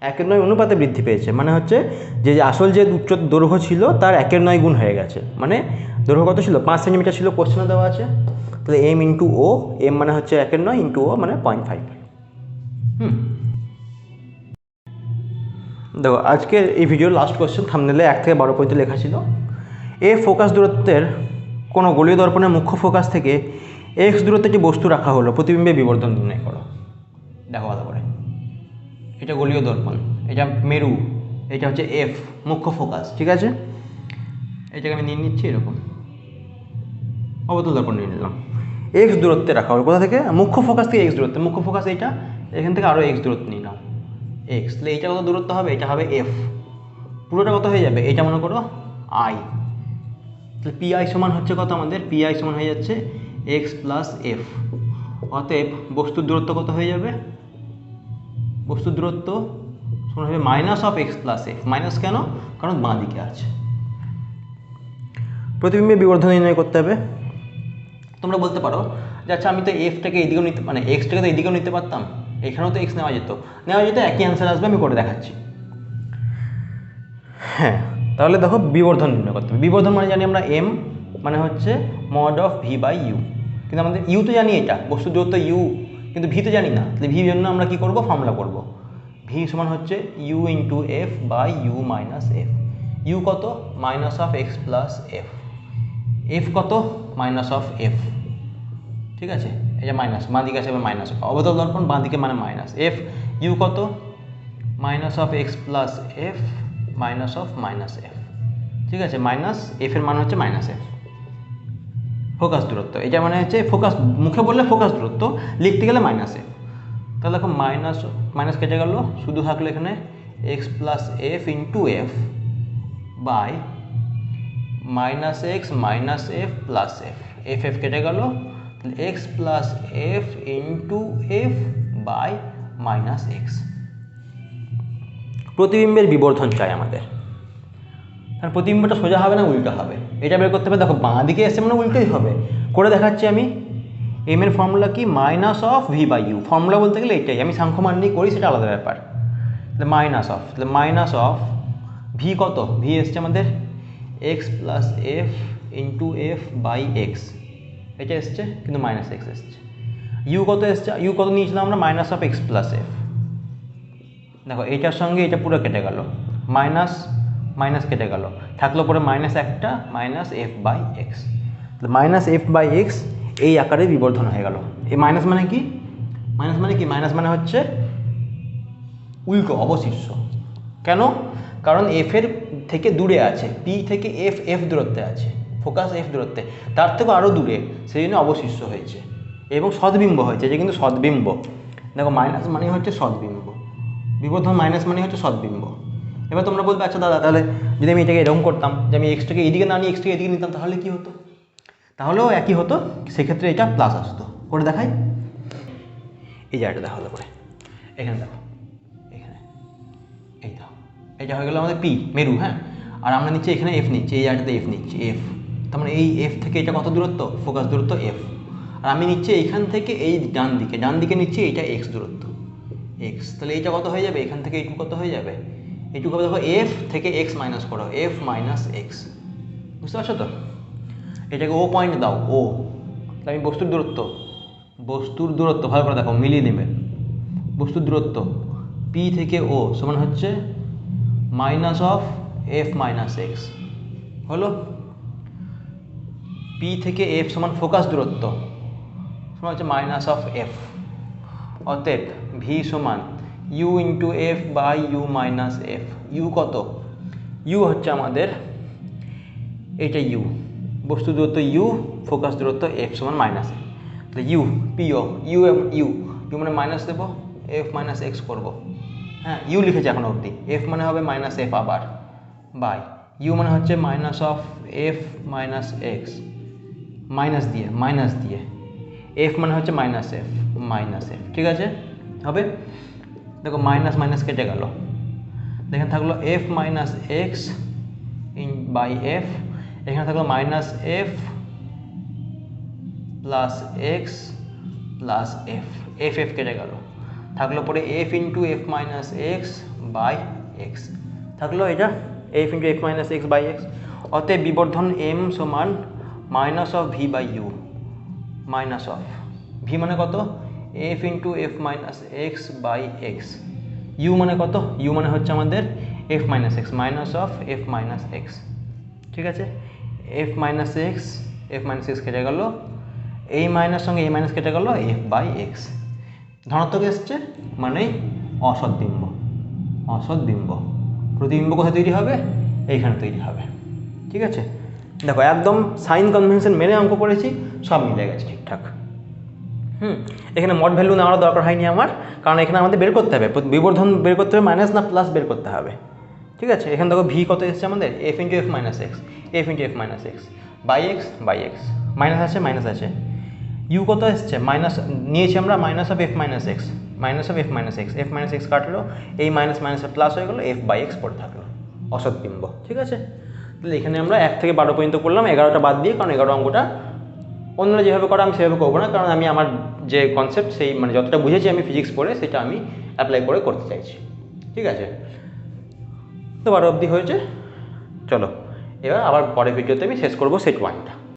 1/9 অনুপাতে বৃদ্ধি পেয়েছে, মানে হচ্ছে যে আসল যে উচ্চ দৈর্ঘ্য ছিল তার 1/9 গুণ হয়ে গেছে। মানে দৈর্ঘ্য কত ছিল? 5 সেন্টিমিটার ছিল, কোশ্চেনে দেওয়া আছে। তাহলে এম ইন্টু ও, এম মানে হচ্ছে 1/9 ইন্টু ও মানে 0.5। দেখো আজকের এই ভিডিওর লাস্ট কোশ্চেন, থাম্বনেলে 1 থেকে 12 পর্যন্ত লেখা ছিল, এ ফোকাস দূরত্বের কোনো গোলীয় দর্পণের মুখ্য ফোকাস থেকে এক্স দূরত্বে একটি বস্তু রাখা হলো, প্রতিবিম্বে বিবর্ধন নির্ণয় করো। দেখো ভালো করে, এটা গোলীয় দর্পণ, এটা মেরু, এটা হচ্ছে এফ মুখ্য ফোকাস। ঠিক আছে, এটাকে আমি নিয়ে নিচ্ছি এরকম, অবতল দর্পণ নিয়ে নিলাম, এক্স দূরত্বে রাখা হলো। কোথা থেকে? মুখ্য ফোকাস থেকে এক্স দূরত্বে। মুখ্য ফোকাস এইটা, এখান থেকে আরও এক্স দূরত্ব নিয়ে নাও, এক্স। তাহলে এইটা কত দূরত্ব হবে? এটা হবে এফ। পুরোটা কত হয়ে যাবে? এটা মনে করো আই। তাহলে পিআই সমান হচ্ছে কত আমাদের? পিআই সমান হয়ে যাচ্ছে এক্স প্লাস এফ। অতএব বস্তুর দূরত্ব কত হয়ে যাবে? বস্তুর দূরত্ব সমান হবে -(x + f)। মাইনাস কেন? কারণ বাঁ দিকে আছে। প্রতিবিম্বের বিবর্ধন নির্ণয় করতে হবে। তোমরা বলতে পারো যে আচ্ছা আমি তো এফটাকে এইদিকেও নিতে, মানে এক্সটাকে তো এইদিকেও নিতে পারতাম, এখানেও তো এক্স নেওয়া যেত, একই অ্যান্সার আসবে, আমি করে দেখাচ্ছি। হ্যাঁ, তাহলে দেখো বিবর্ধন নির্ণয় করতে হবে। বিবর্ধন মানে জানি আমরা এম মানে হচ্ছে mod of v/u, কিন্তু আমাদের ইউ তো জানি, এটা বস্তু দূরত্ব ইউ, কিন্তু ভি তো জানি না। তাহলে ভি জন্য আমরা কী করবো? ফর্মুলা করবো। ভি সমান হচ্ছে u × f/u - f। ইউ কত? -(x + f)। এফ কত? -(f)। ঠিক আছে, এই যে মাইনাস, বাঁ দিকে আসবে মাইনাস, অবতল দর্পণ বাঁ দিকে মানে মাইনাস এফ। ইউ কত? -(x + f - f)। ঠিক আছে, মাইনাস এফ এর মান হচ্ছে -f। ফোকাস দূরত্ব, এটা মানে হচ্ছে ফোকাস, মুখে বললে ফোকাস দূরত্ব, লিখতে গেলে -f। তাহলে দেখো মাইনাস কেটে গেল, শুধু থাকলো এখানে x + f × f by -x - f + f। f কেটে গেল, তাহলে x + f × f by -x। প্রতিবিম্বের বিবর্ধন চাই আমাদের। কারণ প্রতিবিম্বটা সোজা হবে না উল্টো হবে, এটা বের করতে হবে। দেখো বাঁ দিকে এসে মানে উল্টোই হবে, করে দেখাচ্ছি আমি। এম এর ফর্মুলা কি? -(v/u)। ফর্মুলা বলতে গেলে এটাই, আমি সাংখ্য মান নিয়ে করি, সেটা আলাদা ব্যাপার। তাহলে তাহলে ভি কত? ভি এসছে আমাদের x + f × f by x, এটা এসছে, কিন্তু -x এসছে। ইউ কত এসছে? ইউ কত নিয়েছিলাম আমরা? -(x + f)। দেখো এইটার সঙ্গে এটা পুরো কেটে গেল, মাইনাস কেটে গেল, থাকলো পরে একটা -f/x। তাহলে -f/x এই আকারে বিবর্ধন হয়ে গেল। এই মাইনাস মানে কি? মাইনাস মানে হচ্ছে উল্টো, অবশিষ্ট। কেন? কারণ এফ এর থেকে দূরে আছে, পি থেকে এফ দূরত্বে আছে, ফোকাস এফ দূরত্বে, তার থেকে আরও দূরে, সেই জন্য অবশিষ্ট হয়েছে এবং সদ্বিম্ব হয়েছে, যে কিন্তু সদ্বিম্ব। দেখো মাইনাস মানে হচ্ছে সদ্বিম্ব, বিবর্ধন মাইনাস মানে হচ্ছে সদ্বিম্ব। এবার তোমরা বলবে আচ্ছা দাদা, তাহলে যদি আমি এটাকে এরকম করতাম, যে আমি এক্সটাকে এদিকে না নিয়ে এক্সটাকে এদিকে নিতাম, তাহলে কি হতো? তাহলেও একই হতো, সেক্ষেত্রে এটা প্লাস আসতো। করে দেখাই, এই জায়গাটা দেখো করে, এখানে দেখো, এখানে এই দেখো, এটা হয়ে গেলো আমাদের পি মেরু। হ্যাঁ, আর আমরা নিচ্ছি এখানে এফ নিচ্ছি, এই জায়গাটাতে এফ নিচ্ছি, এফ। তার মানে এই এফ থেকে এটা কত দূরত্ব? ফোকাস দূরত্ব এফ। আর আমি নিচ্ছি এইখান থেকে এই ডান দিকে নিচ্ছি এইটা এক্স দূরত্ব, এক্স। তাহলে এইটা কত হয়ে যাবে? এখান থেকে এইটুকু কত হয়ে যাবে? এইটুকু হবে দেখো এফ থেকে এক্স মাইনাস করো, এফ মাইনাস এক্স, বুঝতে পারছো তো? এটাকে ও পয়েন্ট দাও, ও, তাহলে আমি বস্তুর দূরত্ব ভালো করে দেখো, মিলিয়ে নেবে। বস্তুর দূরত্ব পি থেকে ও সমান হচ্ছে minus of F minus X, হলো? পি থেকে এফ সমান ফোকাস দূরত্ব সমান হচ্ছে মাইনাস অফ এফ, অতএব ভি সমান U into F by U minus F. U কত? ইউ হচ্ছে আমাদের এইটা ইউ, বস্তু দূরত্ব ইউ, ফোকাস দূরত্ব এফ সমান মাইনাস এফ। তাহলে ইউ পিও ইউ ইউ ইউ মানে মাইনাস দেবো, এফ মাইনাস এক্স করবো, হ্যাঁ ইউ লিখেছি এখন অবধি, এফ মানে হবে মাইনাস এফ আবার, বাই ইউ মানে হচ্ছে minus of F minus x, minus দিয়ে এফ মানে হচ্ছে মাইনাস এফ, ঠিক আছে হবে? দেখো মাইনাস মাইনাস কেটে গেল, এখানে থাকলো F minus X in by F, এখানে থাকলো minus F plus X plus F, F কেটে গেল, থাকলো পরে F into F minus X by X, থাকলো এটা F into F minus X by X. অতএব বিবর্ধন এম সমান minus of V by U, minus of V মানে কত? F into F minus X by X, U মানে কত? ইউ মানে হচ্ছে আমাদের F minus x, minus of F minus x, ঠিক আছে? এফ মাইনাস এক্স কেটে গেল, এই মাইনাস সঙ্গে এই মাইনাস কেটে গেল, এফ বাই এক্স, ধনাত্মক এসছে মানেই অসৎ বিম্ব। প্রতিবিম্ব কোথায় তৈরি হবে? এইখানে তৈরি হবে, ঠিক আছে? দেখো একদম সাইন কনভেনশন মেনে অঙ্ক করেছি, সব মিলে গেছে ঠিকঠাক। এখানে মড ভ্যালু নেওয়ার দরকার হয়নি আমার, কারণ এখানে আমাদের বের করতে হবে বিবর্ধন, বের করতে হবে মাইনাস না প্লাস বের করতে হবে, ঠিক আছে? এখানে দেখো ভি কত এসছে আমাদের, F into F minus X, by X, minus আছে, ইউ কত এসছে? মাইনাস নিয়েছি আমরা, minus of F minus X, F minus X কাটলো, এই মাইনাস মাইনাসে প্লাস হয়ে গেলো, এফ বাই এক্স পড়ে থাকলো, অসৎ বিম্ব, ঠিক আছে? তাহলে এখানে আমরা 1 থেকে 12 পর্যন্ত করলাম, 11টা বাদ দিয়ে, কারণ 11 অঙ্কটা অন্যরা যেভাবে করে আমি সেভাবে করবো না, কারণ আমি আমার যে কনসেপ্ট সেই মানে যতটা বুঝেছি আমি ফিজিক্স পড়ে সেটা আমি অ্যাপ্লাই করে করতে চাইছি, ঠিক আছে? তো 12 অবধি হয়েছে, চলো এবার আবার পরের ভিডিওতে আমি শেষ করবো সেট 1টা।